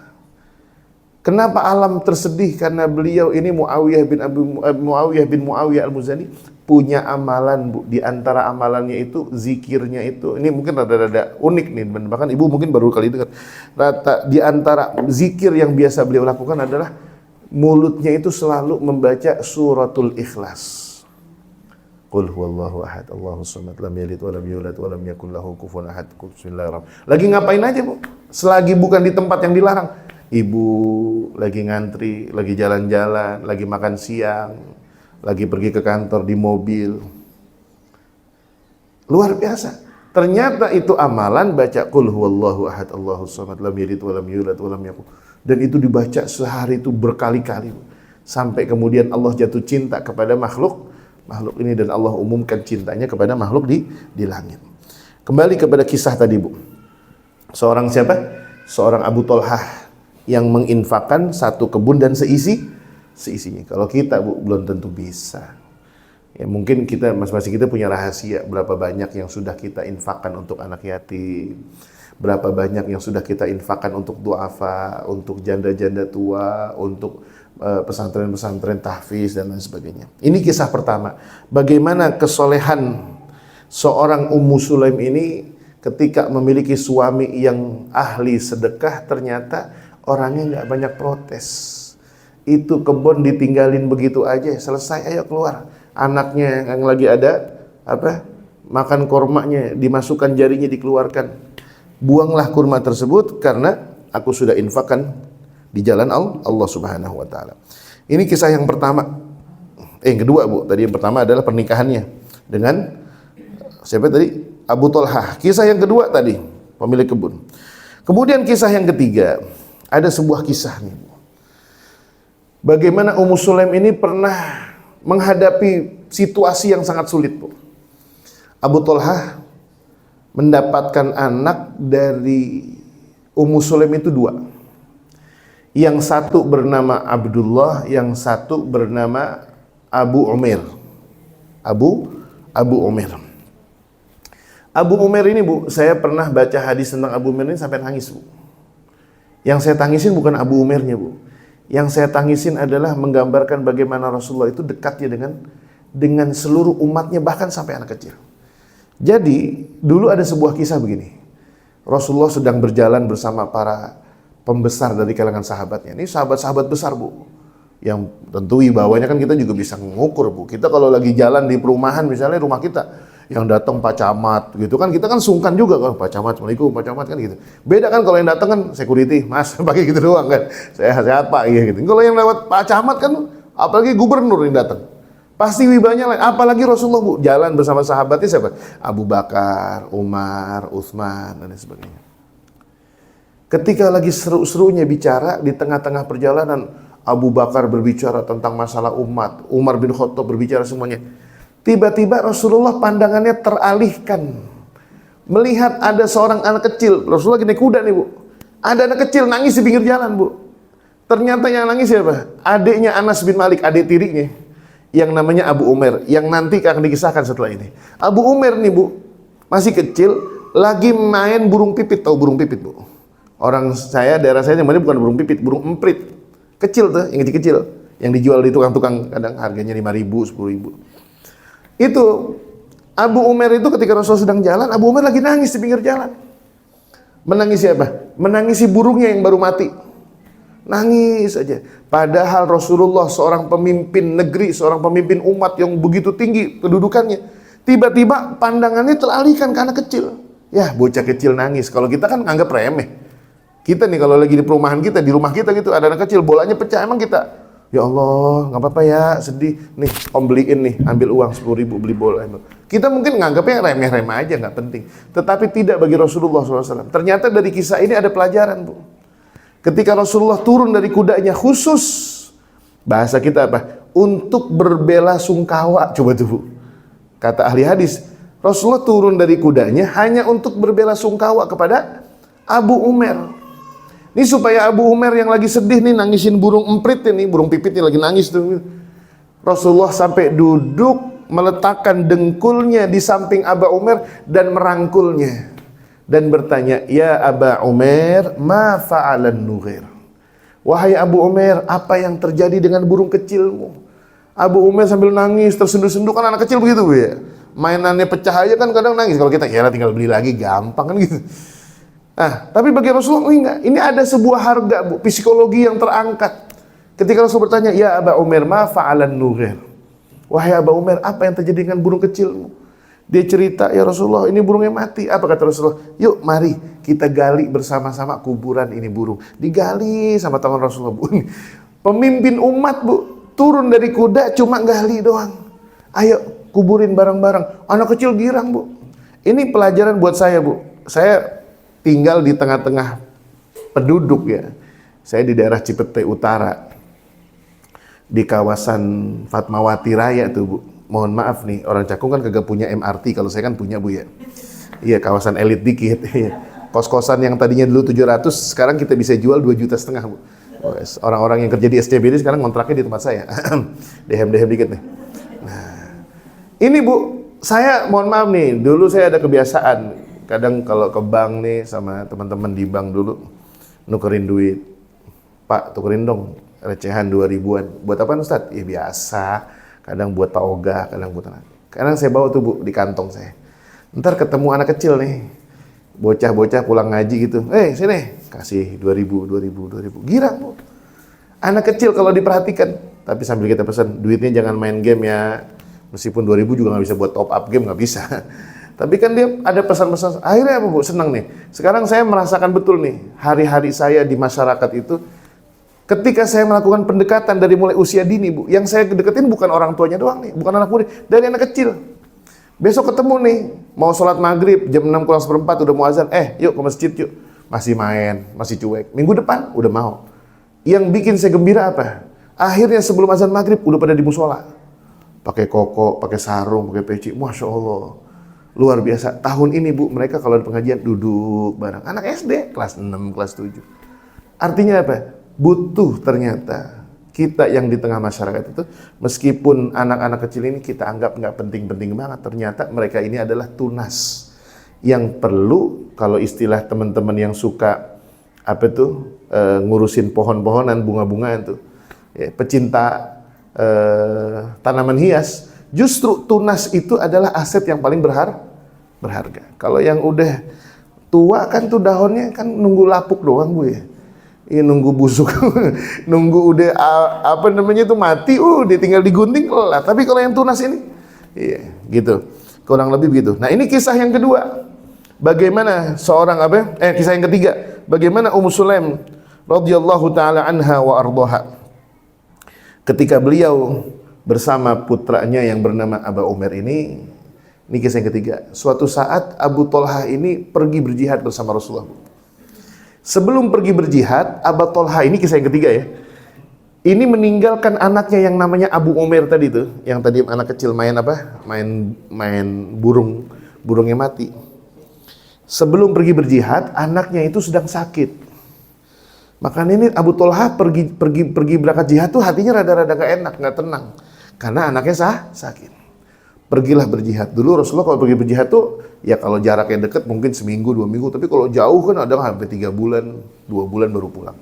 Kenapa alam tersedih? Karena beliau ini Muawiyah bin Muawiyah Al-Muzani punya amalan, Bu. Di antara amalannya itu zikirnya itu. Ini mungkin rada-rada unik nih, bahkan ibu mungkin baru kali dengar. Di antara zikir yang biasa beliau lakukan adalah mulutnya itu selalu membaca suratul Ikhlas. Qul huwallahu ahad, Allahus samad, lam yalid wa lam yulad wa lam yakul lahu kufuwan ahad. Bismillahirrahmanirrahim. Lagi ngapain aja, Bu? Selagi bukan di tempat yang dilarang. Ibu lagi ngantri, lagi jalan-jalan, lagi makan siang, lagi pergi ke kantor di mobil. Luar biasa. Ternyata itu amalan baca qul huwallahu ahad, Allahus samad, lam yalid wa lam yulad wa lam yakul. Dan itu dibaca sehari itu berkali-kali. Sampai kemudian Allah jatuh cinta kepada makhluk ini dan Allah umumkan cintanya kepada makhluk di langit. Kembali kepada kisah tadi, Bu. Seorang siapa? Seorang Abu Tolhah yang menginfakkan satu kebun dan seisinya. Kalau kita, Bu, belum tentu bisa. Ya, mungkin kita masing-masing kita punya rahasia berapa banyak yang sudah kita infakkan untuk anak yatim, berapa banyak yang sudah kita infakkan untuk duafa, untuk janda-janda tua, untuk pesantren-pesantren tahfiz dan lain sebagainya. Ini kisah pertama. Bagaimana kesolehan seorang Ummu Sulaim ini ketika memiliki suami yang ahli sedekah, ternyata orangnya nggak banyak protes. Itu kebun ditinggalin begitu aja, selesai, ayo keluar. Anaknya yang lagi ada makan kormanya, dimasukkan jarinya, dikeluarkan. Buanglah kurma tersebut karena aku sudah infakkan di jalan Allah Subhanahu wa taala. Ini kisah yang pertama. Yang kedua, Bu. Tadi yang pertama adalah pernikahannya dengan siapa tadi? Abu Tolhah. Kisah yang kedua tadi, pemilik kebun. Kemudian kisah yang ketiga, ada sebuah kisah nih, Bu. bagaimana Ummu Sulaim ini pernah menghadapi situasi yang sangat sulit, Bu. Abu Thalhah mendapatkan anak dari Ummu Sulaim itu dua. Yang satu bernama Abdullah, yang satu bernama Abu Umair. Abu Umair. Abu Umair ini, Bu, saya pernah baca hadis tentang Abu Umair ini sampai nangis, Bu. Yang saya tangisin bukan Abu Umairnya, Bu. Yang saya tangisin adalah menggambarkan bagaimana Rasulullah itu dekatnya dengan seluruh umatnya, bahkan sampai anak kecil. Jadi, dulu ada sebuah kisah begini. Rasulullah sedang berjalan bersama para pembesar dari kalangan sahabatnya. Ini sahabat-sahabat besar, Bu. Yang tentu wibawanya kan kita juga bisa mengukur, Bu. Kita kalau lagi jalan di perumahan, misalnya rumah kita, yang datang Pak Camat gitu kan, kita kan sungkan juga kan, Pak Camat, Assalamualaikum Pak Camat kan gitu. Beda kan kalau yang datang kan security, Mas, pakai gitu doang kan. Sehat Pak gitu. Kalau yang lewat Pak Camat kan, apalagi gubernur yang datang, pasti wibanya lain. Apalagi Rasulullah, Bu, jalan bersama sahabatnya siapa? Abu Bakar, Umar, Utsman dan sebagainya. Ketika lagi seru-serunya bicara, di tengah-tengah perjalanan Abu Bakar berbicara tentang masalah umat, Umar bin Khattab berbicara semuanya. Tiba-tiba Rasulullah pandangannya teralihkan, melihat ada seorang anak kecil. Rasulullah lagi naik kuda nih, Bu. Ada anak kecil nangis di pinggir jalan, Bu. Ternyata yang nangis siapa? Adiknya Anas bin Malik, adik tirinya, yang namanya Abu Umair, yang nanti akan dikisahkan setelah ini. Abu Umair nih, Bu, masih kecil, lagi main burung pipit. Tahu burung pipit, Bu? Orang saya, daerah saya namanya bukan burung pipit, burung emprit. Kecil tuh, yang kecil-kecil. Yang dijual di tukang-tukang, kadang harganya 5.000, 10.000. Itu, Abu Umair itu ketika Rasul sedang jalan, Abu Umair lagi nangis di pinggir jalan. Menangis siapa? Menangisi burungnya yang baru mati. Nangis aja. Padahal Rasulullah seorang pemimpin negeri, seorang pemimpin umat yang begitu tinggi kedudukannya. Tiba-tiba pandangannya teralihkan ke anak kecil. Ya, bocah kecil nangis. Kalau kita kan anggap remeh. Kita nih kalau lagi di perumahan kita, di rumah kita gitu, ada anak kecil, bolanya pecah, emang kita, ya Allah, nggak apa-apa ya, sedih. Nih, Om beliin nih, ambil uang 10.000 beli bola. Kita mungkin nganggapnya remeh-remeh aja, nggak penting. Tetapi tidak bagi Rasulullah SAW. Ternyata dari kisah ini ada pelajaran, Bu. Ketika Rasulullah turun dari kudanya khusus, bahasa kita apa? Untuk berbela sungkawa, coba tuh, Bu. Kata ahli hadis, Rasulullah turun dari kudanya hanya untuk berbela sungkawa kepada Abu Umair. Ini supaya Abu Umair yang lagi sedih nih, nangisin burung emprit ini, burung pipit nih lagi nangis tuh. Rasulullah sampai duduk meletakkan dengkulnya di samping Abu Umair dan merangkulnya. Dan bertanya, ya Aba Umair, ma fa'alan nughair. Wahai Abu Umair, apa yang terjadi dengan burung kecilmu? Abu Umair sambil nangis, tersenduh-senduh, kan anak kecil begitu, Bu, ya. Mainannya pecah aja kan kadang nangis. Kalau kita, ya tinggal beli lagi, gampang kan gitu. Nah, tapi bagi Rasulullah enggak. Ini ada sebuah harga, Bu, psikologi yang terangkat. Ketika Rasul bertanya, ya Aba Umair, ma fa'alan nughair. Wahai Aba Umair, apa yang terjadi dengan burung kecilmu? Dia cerita, ya Rasulullah, ini burungnya mati. Apa kata Rasulullah? Yuk, mari kita gali bersama-sama kuburan ini burung. Digali sama tangan Rasulullah, Bu. Pemimpin umat, Bu, turun dari kuda cuma gali doang. Ayo, kuburin bareng-bareng. Anak kecil girang, Bu. Ini pelajaran buat saya, Bu. Saya tinggal di tengah-tengah penduduk, ya. Saya di daerah Cipete Utara, di kawasan Fatmawati Raya tuh, Bu. Mohon maaf nih, orang Cakung kan kagak punya MRT, kalau saya kan punya, Bu, ya. Iya, kawasan elit dikit. Kos-kosan yang tadinya dulu 700, sekarang kita bisa jual 2,5 juta, Bu. Orang-orang yang kerja di SCBD sekarang kontraknya di tempat saya. Dehem-dehem dikit nih. Nah, ini, Bu, saya mohon maaf nih, dulu saya ada kebiasaan. Kadang kalau ke bank nih sama teman-teman di bank dulu, nukerin duit. Pak, tukerin dong recehan 2.000-an. Buat apa, Ustadz? Ya biasa. Kadang buat toga, kadang buat anak. Kadang saya bawa tuh, Bu, di kantong saya. Ntar ketemu anak kecil nih, bocah-bocah pulang ngaji gitu. Sini, kasih 2.000. Girang, Bu. Anak kecil kalau diperhatikan. Tapi sambil kita pesan, duitnya jangan main game ya. Meskipun 2.000 juga nggak bisa buat top up game, nggak bisa. Tapi kan dia ada pesan-pesan. Akhirnya apa, Bu? Senang nih. Sekarang saya merasakan betul nih, hari-hari saya di masyarakat itu, ketika saya melakukan pendekatan dari mulai usia dini, Bu, yang saya deketin bukan orang tuanya doang nih, bukan anak muda, dari anak kecil. Besok ketemu nih, mau sholat maghrib, jam 6:04 udah mau azan, yuk ke masjid yuk. Masih main, masih cuek. Minggu depan udah mau. Yang bikin saya gembira apa? Akhirnya sebelum azan maghrib udah pada di musola, pakai koko, pakai sarung, pakai peci. Masya Allah, luar biasa. Tahun ini Bu, mereka kalau ada pengajian duduk bareng. Anak SD kelas 6, kelas 7. Artinya apa? Butuh ternyata kita yang di tengah masyarakat itu, meskipun anak-anak kecil ini kita anggap nggak penting-penting banget, ternyata mereka ini adalah tunas yang perlu, kalau istilah teman-teman yang suka apa tuh ngurusin pohon-pohonan, bunga-bungaan tuh, ya, pecinta tanaman hias, justru tunas itu adalah aset yang paling berharga. Kalau yang udah tua kan tuh daunnya kan nunggu lapuk doang Bu ya. Ini nunggu busuk, nunggu udah apa namanya itu mati, dia tinggal digunting lah. Tapi kalau yang tunas ini, iya gitu, kurang lebih begitu. Nah ini kisah yang kedua, bagaimana seorang kisah yang ketiga, bagaimana Ummu Sulaim radhiyallahu taala anha wa ardhaha, ketika beliau bersama putranya yang bernama Aba Umair ini kisah yang ketiga. Suatu saat Abu Thalhah ini pergi berjihad bersama Rasulullah. Sebelum pergi berjihad, Abu Thalhah ini kisah yang ketiga ya. Ini meninggalkan anaknya yang namanya Abu Umair tadi tuh, yang tadi anak kecil main burungnya mati. Sebelum pergi berjihad, anaknya itu sedang sakit. Makanya ini Abu Thalhah pergi berangkat jihad tuh hatinya rada-rada gak enak, gak tenang, karena anaknya sakit. Pergilah berjihad. Dulu Rasulullah kalau pergi berjihad tuh, ya kalau jaraknya dekat mungkin seminggu, 2 minggu. Tapi kalau jauh kan ada sampai 3 bulan, 2 bulan baru pulang.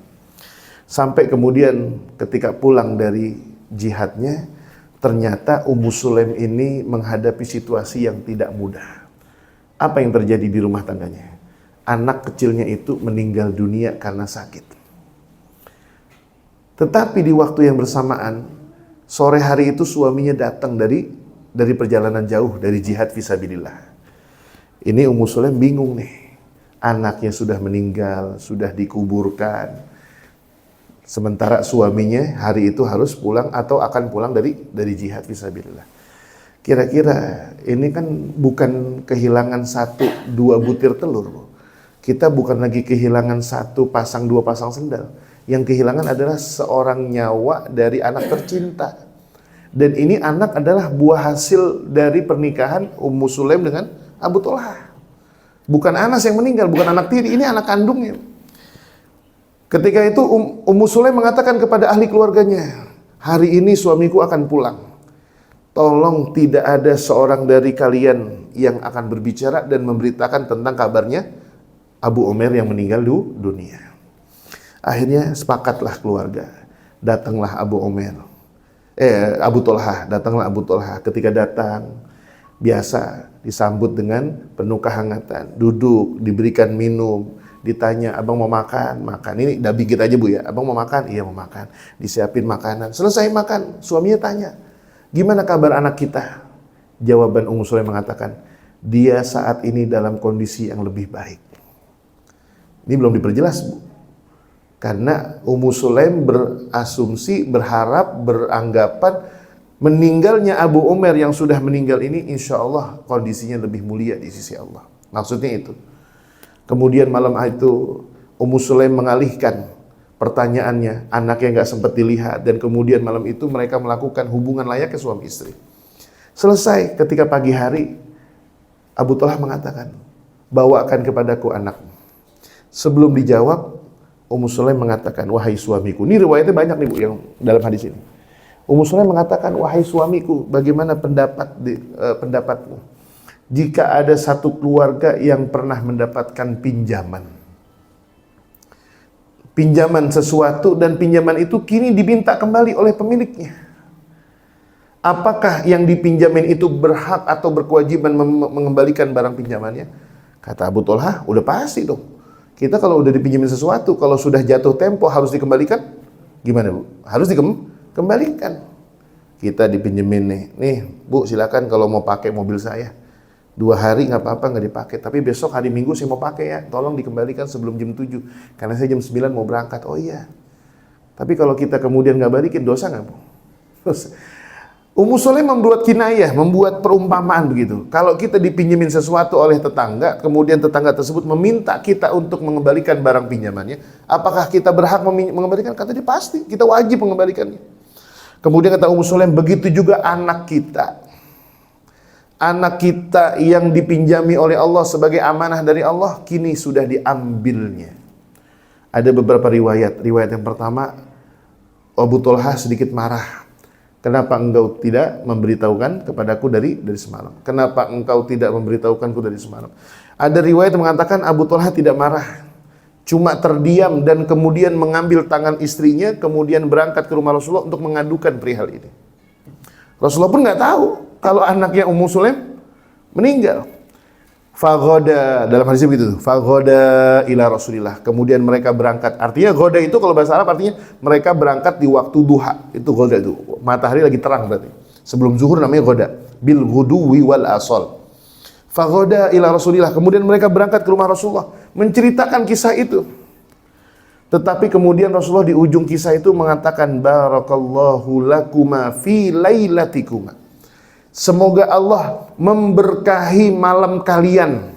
Sampai kemudian ketika pulang dari jihadnya, ternyata Ummu Sulaim ini menghadapi situasi yang tidak mudah. Apa yang terjadi di rumah tangganya? Anak kecilnya itu meninggal dunia karena sakit. Tetapi di waktu yang bersamaan, sore hari itu suaminya datang dari perjalanan jauh, dari jihad fisabilillah. Ini Ummu Sulaim bingung nih. Anaknya sudah meninggal, sudah dikuburkan. Sementara suaminya hari itu harus pulang atau akan pulang dari jihad fisabilillah. Kira-kira ini kan bukan kehilangan 1-2 butir telur, Bu. Kita bukan lagi kehilangan 1 pasang 2 pasang sendal. Yang kehilangan adalah seorang nyawa dari anak tercinta. Dan ini anak adalah buah hasil dari pernikahan Ummu Sulaim dengan Abu Thalhah. Bukan Anas yang meninggal, bukan anak tiri, ini anak kandungnya. Ketika itu Ummu Sulaim mengatakan kepada ahli keluarganya, hari ini suamiku akan pulang. Tolong tidak ada seorang dari kalian yang akan berbicara dan memberitakan tentang kabarnya Abu Umair yang meninggal dunia. Akhirnya sepakatlah keluarga. Datanglah Abu Thalhah. Datanglah Abu Thalhah. Ketika datang, biasa disambut dengan penuh kehangatan. Duduk, diberikan minum, ditanya, abang mau makan? Makan. Ini dabi kita aja Bu ya. Abang mau makan? Iya mau makan. Disiapin makanan. Selesai makan, suaminya tanya, gimana kabar anak kita? Jawaban Ummu Sulaim mengatakan, dia saat ini dalam kondisi yang lebih baik. Ini belum diperjelas Bu. Karena Ummu Sulaim berasumsi, berharap, beranggapan meninggalnya Abu Umair yang sudah meninggal ini insya Allah kondisinya lebih mulia di sisi Allah. Maksudnya itu. Kemudian malam itu Ummu Sulaim mengalihkan pertanyaannya, anaknya nggak sempat dilihat, dan kemudian malam itu mereka melakukan hubungan layaknya suami istri. Selesai, ketika pagi hari Abu Thalhah mengatakan, bawakan kepadaku anakmu. Sebelum dijawab, Ummu Sulaim mengatakan, wahai suamiku. Ini riwayatnya banyak nih Bu yang dalam hadis ini. Ummu Sulaim mengatakan, wahai suamiku, bagaimana pendapatmu jika ada satu keluarga yang pernah mendapatkan pinjaman sesuatu, dan pinjaman itu kini diminta kembali oleh pemiliknya? Apakah yang dipinjamin itu berhak atau berkewajiban mengembalikan barang pinjamannya? Kata Abu Thalhah, udah pasti dong. Kita kalau udah dipinjemin sesuatu, kalau sudah jatuh tempo harus dikembalikan, gimana Bu? Harus dikembalikan. Kita dipinjemin nih Bu, silakan kalau mau pakai mobil saya. 2 hari nggak apa-apa, nggak dipakai. Tapi besok hari Minggu saya mau pakai ya, tolong dikembalikan sebelum jam 7. Karena saya jam 9 mau berangkat. Oh iya. Tapi kalau kita kemudian nggak balikin, dosa nggak Bu? Dosa. Ummu Sulaim membuat kinayah, membuat perumpamaan begitu. Kalau kita dipinjemin sesuatu oleh tetangga, kemudian tetangga tersebut meminta kita untuk mengembalikan barang pinjamannya, apakah kita berhak mengembalikan? Kata dia pasti, kita wajib mengembalikannya. Kemudian kata Ummu Sulaim, begitu juga anak kita. Anak kita yang dipinjami oleh Allah sebagai amanah dari Allah, kini sudah diambilnya. Ada beberapa riwayat. Riwayat yang pertama, Abu Thalha sedikit marah. Kenapa engkau tidak memberitahukan kepadaku dari semalam? Kenapa engkau tidak memberitahukanku dari semalam? Ada riwayat yang mengatakan Abu Thalha tidak marah, cuma terdiam dan kemudian mengambil tangan istrinya, kemudian berangkat ke rumah Rasulullah untuk mengadukan perihal ini. Rasulullah pun nggak tahu kalau anaknya Ummu Sulaim meninggal. Faghoda, dalam hadis begitu, faghoda ila Rasulillah. Kemudian mereka berangkat. Artinya ghoda itu kalau bahasa Arab artinya mereka berangkat di waktu duha. Itu ghoda itu. Matahari lagi terang berarti. Sebelum zuhur namanya ghoda. Bil ghuduwi wal asal. Faghoda ila Rasulillah. Kemudian mereka berangkat ke rumah Rasulullah menceritakan kisah itu. Tetapi kemudian Rasulullah di ujung kisah itu mengatakan barakallahu lakuma fi lailatikuma. Semoga Allah memberkahi malam kalian.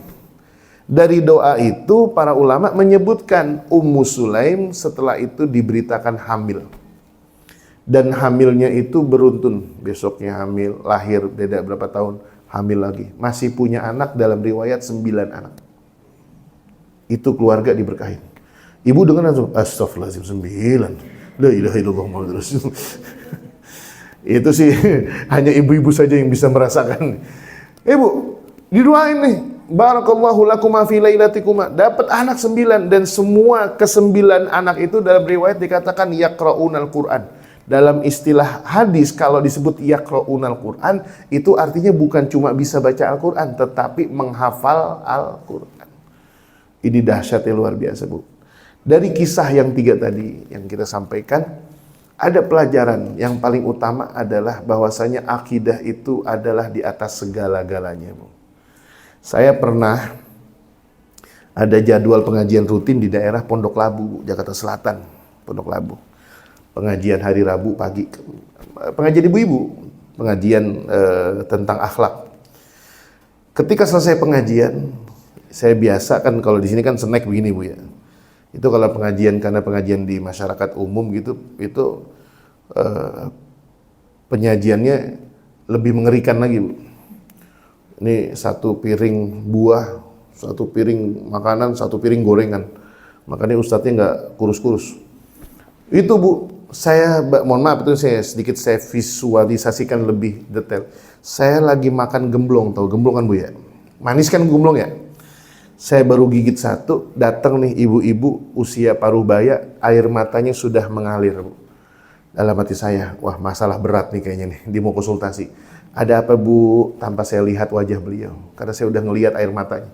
Dari doa itu para ulama menyebutkan Ummu Sulaim setelah itu diberitakan hamil. Dan hamilnya itu beruntun. Besoknya hamil, lahir beda berapa tahun, hamil lagi. Masih punya anak, dalam riwayat 9 anak. Itu keluarga diberkahi. Ibu dengar langsung, astagfirullahaladzim, 9. La ilaha illallah Muhammadur Rasulullah. Itu sih hanya ibu-ibu saja yang bisa merasakan. Ibu, didoain nih. Barakallahu lakuma fi lailatikuma. Dapat anak 9 dan semua ke-9 anak itu dalam riwayat dikatakan yaqra'unal Qur'an. Dalam istilah hadis kalau disebut yaqra'unal Qur'an itu artinya bukan cuma bisa baca Al-Qur'an tetapi menghafal Al-Qur'an. Ini dahsyatnya luar biasa, Bu. Dari kisah yang 3 tadi yang kita sampaikan, ada pelajaran yang paling utama adalah bahwasanya akidah itu adalah di atas segala-galanya, Bu. Saya pernah ada jadwal pengajian rutin di daerah Pondok Labu, Bu, Jakarta Selatan, Pondok Labu. Pengajian hari Rabu pagi, pengajian ibu-ibu, pengajian tentang akhlak. Ketika selesai pengajian, saya biasa kan kalau di sini kan snack begini, Bu, ya. Itu kalau pengajian, karena pengajian di masyarakat umum gitu, itu penyajiannya lebih mengerikan lagi, Bu. Ini 1 piring buah, 1 piring makanan, 1 piring gorengan. Makanya ustadznya nggak kurus-kurus. Itu, Bu, saya mohon maaf itu saya visualisasikan lebih detail. Saya lagi makan gemblong, tahu gemblong kan, Bu, ya? Manis kan gemblong, ya? Saya baru gigit 1, datang nih ibu-ibu usia paruh baya, air matanya sudah mengalir, Bu. Dalam hati saya, wah masalah berat nih kayaknya nih, dia mau konsultasi. Ada apa, Bu? Tanpa saya lihat wajah beliau, karena saya udah ngelihat air matanya.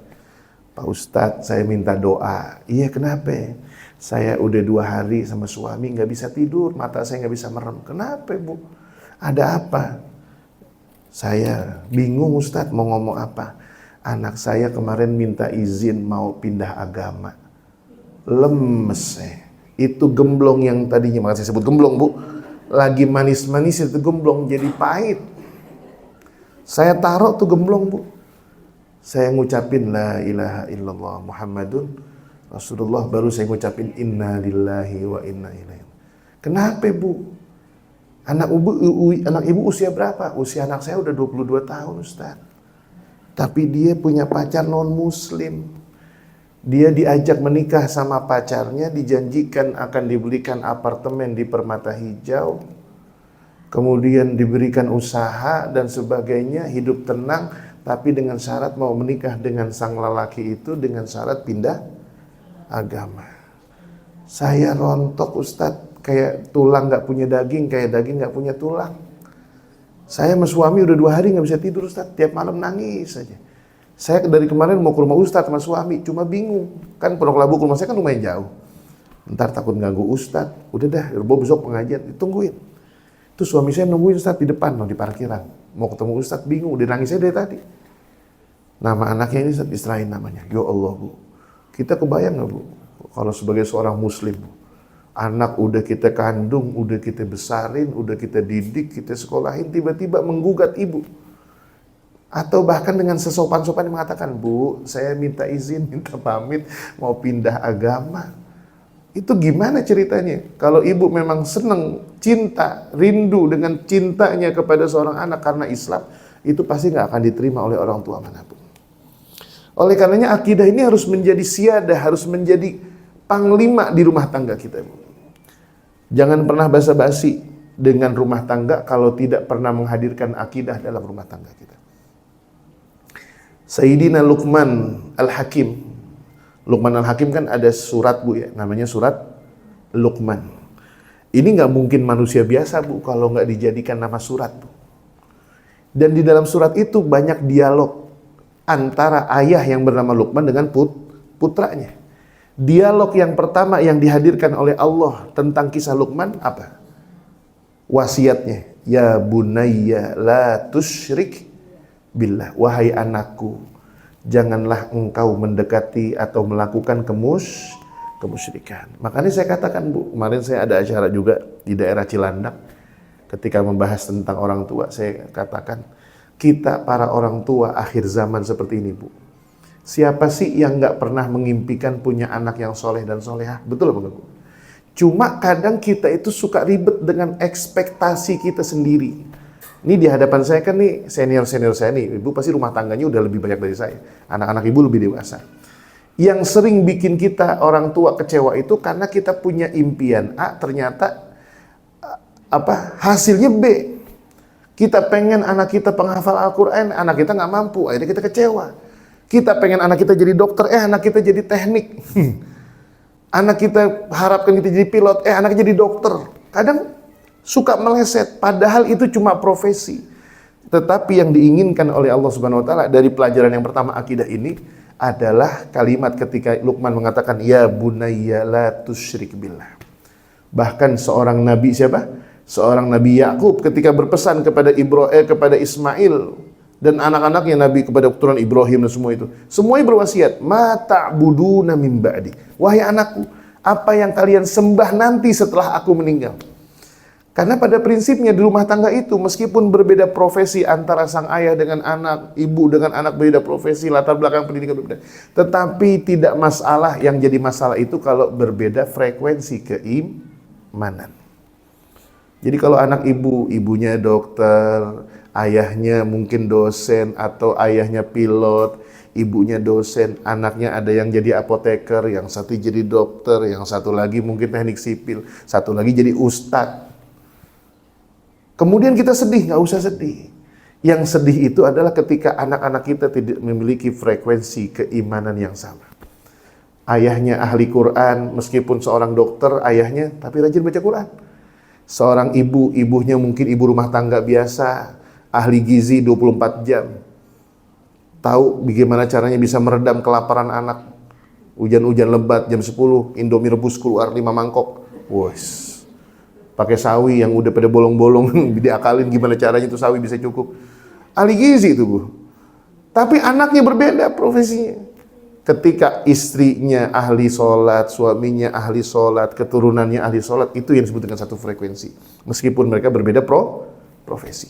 Pak Ustadz, saya minta doa. Iya, kenapa? Saya udah 2 hari sama suami nggak bisa tidur, mata saya nggak bisa merem. Kenapa, Bu? Ada apa? Saya bingung, Ustadz, mau ngomong apa. Anak saya kemarin minta izin mau pindah agama. Lemes saya. Itu gemblong yang tadinya, maka saya sebut gemblong, Bu. Lagi manis-manis itu gemblong jadi pahit. Saya taruh tuh gemblong, Bu. Saya ngucapin la ilaha illallah Muhammadun Rasulullah, baru saya ngucapin inna lillahi wa inna ilaihi. Kenapa, Bu? Anak ibu usia berapa? Usia anak saya udah 22 tahun, Ustaz. Tapi dia punya pacar non-muslim. Dia diajak menikah sama pacarnya, dijanjikan akan dibelikan apartemen di Permata Hijau. Kemudian diberikan usaha dan sebagainya, hidup tenang. Tapi dengan syarat mau menikah dengan sang lelaki itu dengan syarat pindah agama. Saya rontok, Ustadz, kayak tulang gak punya daging, kayak daging gak punya tulang. Saya sama suami udah 2 hari gak bisa tidur, Ustadz. Tiap malam nangis saja. Saya dari kemarin mau ke rumah Ustadz sama suami, cuma bingung. Kan Pondok Labu ke rumah saya kan lumayan jauh. Ntar takut ganggu Ustadz. Udah dah, besok pengajian, ditungguin. Itu suami saya nungguin Ustadz di depan, di parkiran. Mau ketemu Ustadz, bingung. Udah nangis saya dari tadi. Nama anaknya ini Ustadz Israel namanya. Ya Allah, Bu. Kita kebayang gak, Bu? Kalau sebagai seorang muslim, Bu. Anak udah kita kandung, udah kita besarin, udah kita didik, kita sekolahin, tiba-tiba menggugat ibu. Atau bahkan dengan sesopan-sopan mengatakan, Bu, saya minta izin, minta pamit, mau pindah agama. Itu gimana ceritanya? Kalau ibu memang senang, cinta, rindu dengan cintanya kepada seorang anak karena Islam, itu pasti nggak akan diterima oleh orang tua manapun. Oleh karenanya akidah ini harus menjadi siadah, harus menjadi panglima di rumah tangga kita. Jangan pernah basa-basi dengan rumah tangga kalau tidak pernah menghadirkan akidah dalam rumah tangga kita. Sayyidina Luqman Al-Hakim. Luqman Al-Hakim kan ada surat Bu ya, namanya surat Luqman. Ini nggak mungkin manusia biasa Bu kalau nggak dijadikan nama surat Bu. Dan di dalam surat itu banyak dialog antara ayah yang bernama Luqman dengan putranya. Dialog yang pertama yang dihadirkan oleh Allah tentang kisah Luqman apa? Wasiatnya, ya bunayya la tusyrik billah, wahai anakku, janganlah engkau mendekati atau melakukan kemusyrikan. Makanya saya katakan Bu, kemarin saya ada acara juga di daerah Cilandak, ketika membahas tentang orang tua, saya katakan, kita para orang tua akhir zaman seperti ini Bu, siapa sih yang nggak pernah mengimpikan punya anak yang soleh dan solehah? Betul apa Bu? Cuma kadang kita itu suka ribet dengan ekspektasi kita sendiri. Ini di hadapan saya kan nih senior-senior saya nih, ibu pasti rumah tangganya udah lebih banyak dari saya. Anak-anak ibu lebih dewasa. Yang sering bikin kita orang tua kecewa itu karena kita punya impian A, ternyata hasilnya B. Kita pengen anak kita penghafal Al-Quran, anak kita nggak mampu, akhirnya kita kecewa. Kita pengen anak kita jadi dokter, anak kita jadi teknik. Anak kita harapkan kita jadi pilot, anak jadi dokter. Kadang suka meleset, padahal itu cuma profesi. Tetapi yang diinginkan oleh Allah Subhanahu wa taala dari pelajaran yang pertama akidah ini adalah kalimat ketika Luqman mengatakan ya bunayya la tusyrik billah. Bahkan seorang nabi siapa? Seorang Nabi Yakub ketika berpesan kepada kepada Ismail dan anak-anaknya nabi, kepada keturunan Ibrahim dan semua itu. Semuanya berwasiat, ma ta'buduna min ba'di. Wahai anakku, apa yang kalian sembah nanti setelah aku meninggal? Karena pada prinsipnya di rumah tangga itu meskipun berbeda profesi antara sang ayah dengan anak, ibu dengan anak berbeda profesi, latar belakang pendidikan berbeda. Tetapi tidak masalah, yang jadi masalah itu kalau berbeda frekuensi keimanan. Jadi kalau anak ibunya dokter, ayahnya mungkin dosen atau ayahnya pilot, ibunya dosen, anaknya ada yang jadi apoteker, yang satu jadi dokter, yang satu lagi mungkin teknik sipil, satu lagi jadi ustadz. Kemudian kita sedih, nggak usah sedih. Yang sedih itu adalah ketika anak-anak kita tidak memiliki frekuensi keimanan yang sama. Ayahnya ahli Quran, meskipun seorang dokter, ayahnya tapi rajin baca Quran. Seorang ibunya mungkin ibu rumah tangga biasa, ahli gizi 24 jam. Tahu bagaimana caranya bisa meredam kelaparan anak. Hujan-hujan lebat jam 10, Indomie rebus keluar 5 mangkok. Wes. Pakai sawi yang udah pada bolong-bolong, diakalin gimana caranya itu sawi bisa cukup. Ahli gizi itu Bu. Tapi anaknya berbeda profesinya. Ketika istrinya ahli sholat, suaminya ahli sholat, keturunannya ahli sholat, itu yang disebut dengan satu frekuensi. Meskipun mereka berbeda profesi.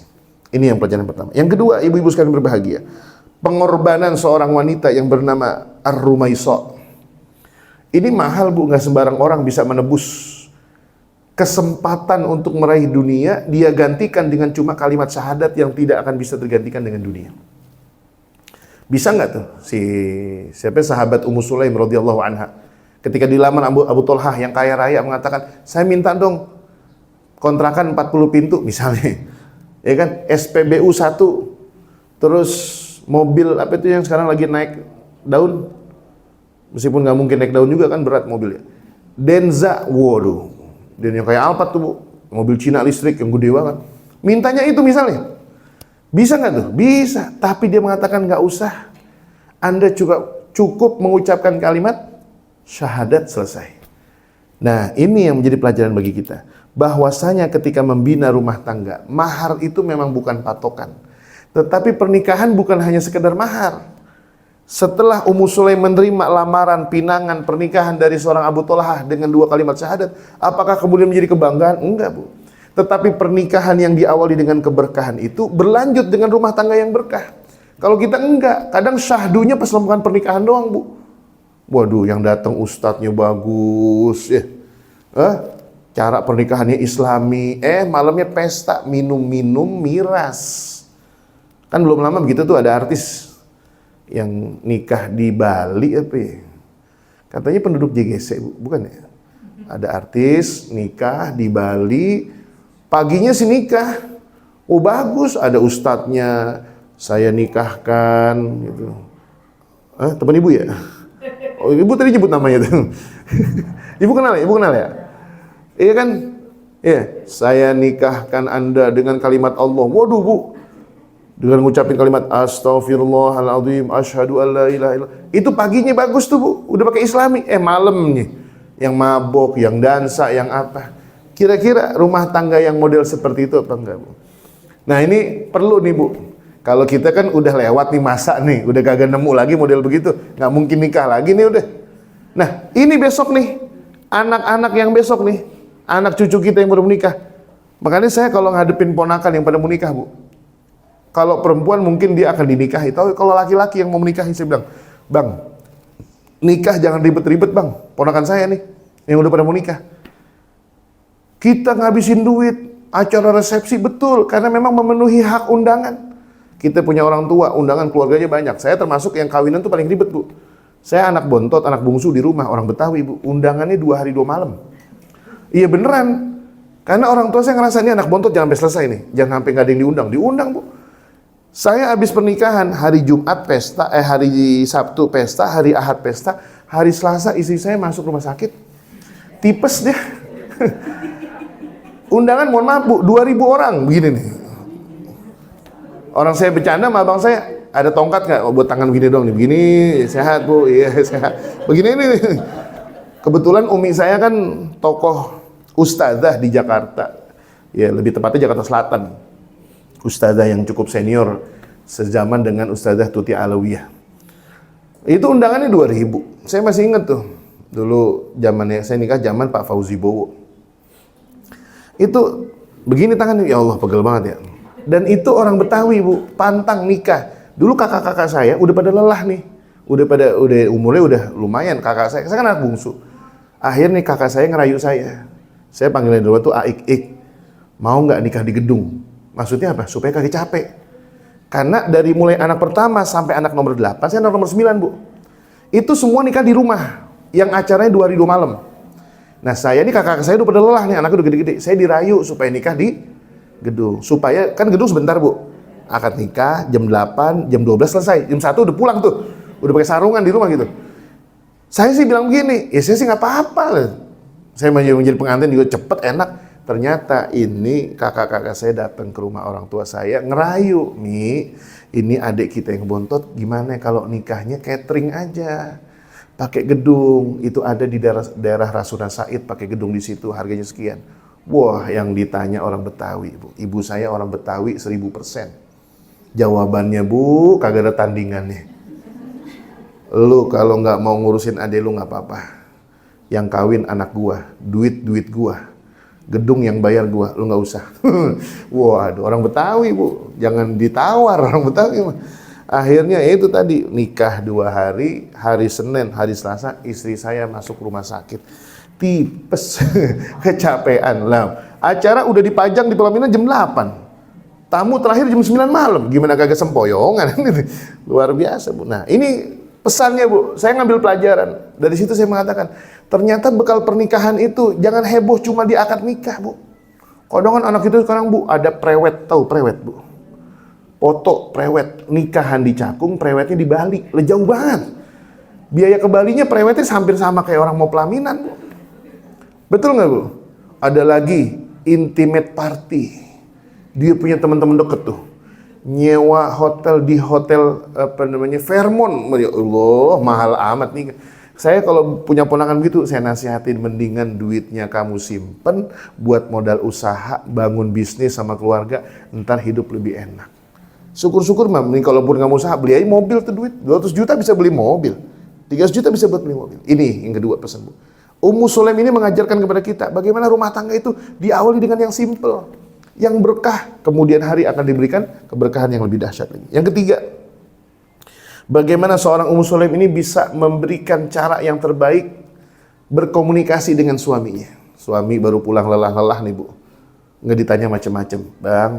Ini yang pelajaran pertama. Yang kedua, ibu-ibu sekalian berbahagia. Pengorbanan seorang wanita yang bernama Ar-Rumaysa. Ini mahal Bu, nggak sembarang orang bisa menebus kesempatan untuk meraih dunia, dia gantikan dengan cuma kalimat syahadat yang tidak akan bisa tergantikan dengan dunia. Bisa nggak tuh siapa sahabat Ummu Sulaim radhiyallahu anha ketika dilamar Abu Thalhah yang kaya raya mengatakan, saya minta dong kontrakan 40 pintu misalnya, ya kan, SPBU 1, terus mobil apa itu yang sekarang lagi naik daun, meskipun nggak mungkin naik daun juga kan, berat mobilnya, Denza, waduh. Dan yang kayak Alphard tuh Bu, mobil Cina listrik yang gede banget. Mintanya itu misalnya. Bisa nggak tuh? Bisa. Tapi dia mengatakan nggak usah. Anda cukup mengucapkan kalimat syahadat, selesai. Nah ini yang menjadi pelajaran bagi kita. Bahwasanya ketika membina rumah tangga, mahar itu memang bukan patokan. Tetapi pernikahan bukan hanya sekedar mahar. Setelah Ummu Sulaim menerima lamaran, pinangan, pernikahan dari seorang Abu Thalhah dengan 2 kalimat syahadat, apakah kemudian menjadi kebanggaan? Enggak Bu. Tetapi pernikahan yang diawali dengan keberkahan itu berlanjut dengan rumah tangga yang berkah. Kalau kita enggak, kadang syahdunya pas melakukan pernikahan doang Bu. Waduh, yang datang ustadznya bagus ya. Cara pernikahannya Islami. Malamnya pesta, minum-minum miras. Kan belum lama begitu tuh ada artis yang nikah di Bali apa ya? Katanya penduduk JGC, bukan ya? Ada artis nikah di Bali, paginya sih nikah. Oh bagus, ada ustadznya, saya nikahkan gitu. Teman ibu ya? Oh ibu tadi nyebut namanya tuh. Ibu kenal ya? Ibu kenal ya? Iya kan? Iya, saya nikahkan Anda dengan kalimat Allah. Waduh bu, dengan ngucapin kalimat Astaghfirullahaladzim, asyhadu an la ilaha illallah. Itu paginya bagus tuh bu, udah pakai Islami. Malamnya yang mabok, yang dansa, yang apa. Kira-kira rumah tangga yang model seperti itu apa enggak bu? Nah ini perlu nih bu. Kalau kita kan udah lewat nih masa nih, udah kagak nemu lagi model begitu, nggak mungkin nikah lagi nih udah. Nah ini besok nih, anak-anak yang besok nih, anak cucu kita yang baru menikah. Makanya saya kalau ngadepin ponakan yang pada mau nikah bu, kalau perempuan mungkin dia akan dinikahi. Tapi kalau laki-laki yang mau menikahi, saya bilang, bang, nikah jangan ribet-ribet bang. Ponakan saya nih, yang udah pada mau nikah. Kita ngabisin duit, acara resepsi betul, karena memang memenuhi hak undangan. Kita punya orang tua, undangan keluarganya banyak. Saya termasuk yang kawinan tuh paling ribet bu. Saya anak bontot, anak bungsu di rumah, orang Betawi bu. Undangannya 2 hari 2 malam. Iya beneran. Karena orang tua saya ngerasa ini anak bontot jangan sampai selesai nih. Jangan sampai nggak ada yang diundang. Diundang bu. Saya habis pernikahan, hari Jumat pesta, hari Sabtu pesta, hari Ahad pesta, hari Selasa istri saya masuk rumah sakit. Tipes dia. Undangan mohon maaf bu, 2.000 orang, begini nih. Orang saya bercanda sama abang saya, ada tongkat nggak? Buat tangan begini dong nih, begini, sehat bu, iya sehat. Begini nih. Kebetulan umi saya kan tokoh ustazah di Jakarta. Ya lebih tepatnya Jakarta Selatan. Ustazah yang cukup senior sezaman dengan Ustazah Tuti Alawiyah. Itu undangannya 2.000. Saya masih ingat tuh. Dulu zamannya saya nikah zaman Pak Fauzi Bowo. Itu begini tangannya, ya Allah pegel banget ya. Dan itu orang Betawi bu, pantang nikah. Dulu kakak-kakak saya udah pada lelah nih. Udah umurnya udah lumayan kakak saya kan anak bungsu. Akhirnya kakak saya ngerayu saya. Saya panggilnya dulu tuh Aik, mau nggak nikah di gedung? Maksudnya apa? Supaya kagak capek. Karena dari mulai anak pertama sampai anak nomor 8, saya anak nomor 9 bu. Itu semua nikah di rumah. Yang acaranya 2 hari 2 malam. Nah saya ini kakak saya udah pada lelah nih, anaknya udah gede-gede. Saya dirayu supaya nikah di gedung. Supaya, kan gedung sebentar bu. Akad nikah, jam 8, jam 12 selesai. Jam 1 udah pulang tuh. Udah pakai sarungan di rumah gitu. Saya sih bilang begini, ya saya sih nggak apa-apa lah. Saya menjadi pengantin juga cepet, enak. Ternyata ini kakak-kakak saya datang ke rumah orang tua saya ngerayu, Mi, ini adik kita yang bontot, gimana kalau nikahnya catering aja, pakai gedung, itu ada di daerah Rasuna Said, pakai gedung di situ, harganya sekian. Wah, yang ditanya orang Betawi, bu, ibu saya orang Betawi 1000%. Jawabannya bu, kagak ada tandingannya. Lu kalau nggak mau ngurusin adik lu nggak apa-apa, yang kawin anak gua, duit gua. Gedung yang bayar gua, lu nggak usah. Waduh, orang Betawi bu, jangan ditawar orang Betawi. Akhirnya itu tadi nikah 2 hari, hari Senin, hari Selasa istri saya masuk rumah sakit, tipes, kecapean lah. Acara udah dipajang di pelaminan jam 8, tamu terakhir jam 9 malam, gimana kagak sempoyongan? Luar biasa bu. Nah ini pesannya bu, saya ngambil pelajaran dari situ. Saya mengatakan ternyata bekal pernikahan itu jangan heboh cuma di akad nikah bu. Kodongan anak itu sekarang bu ada prewed, tahu prewed bu? Foto prewed nikahan di Cakung, prewednya di Bali, jauh banget. Biaya ke Balinya prewednya hampir sama kayak orang mau pelaminan bu. Betul nggak bu? Ada lagi intimate party, dia punya teman-teman deket tuh. Nyewa hotel di hotel apa namanya Fairmont, ya Allah mahal amat nih. Saya kalau punya ponakan gitu, saya nasihatin mendingan duitnya kamu simpen buat modal usaha, bangun bisnis sama keluarga, ntar hidup lebih enak. Syukur-syukur mah, kalaupun kamu usaha beli aja mobil tuh duit, 200 juta bisa beli mobil, 300 juta bisa buat beli mobil. Ini yang kedua pesan bu. Ummu Sulaim ini mengajarkan kepada kita bagaimana rumah tangga itu diawali dengan yang simple, yang berkah, kemudian hari akan diberikan keberkahan yang lebih dahsyat lagi. Yang ketiga, Bagaimana seorang Ummu Sulaim ini bisa memberikan cara yang terbaik berkomunikasi dengan suaminya. Suami baru pulang lelah-lelah nih Bu, nggak ditanya macam-macam. Bang,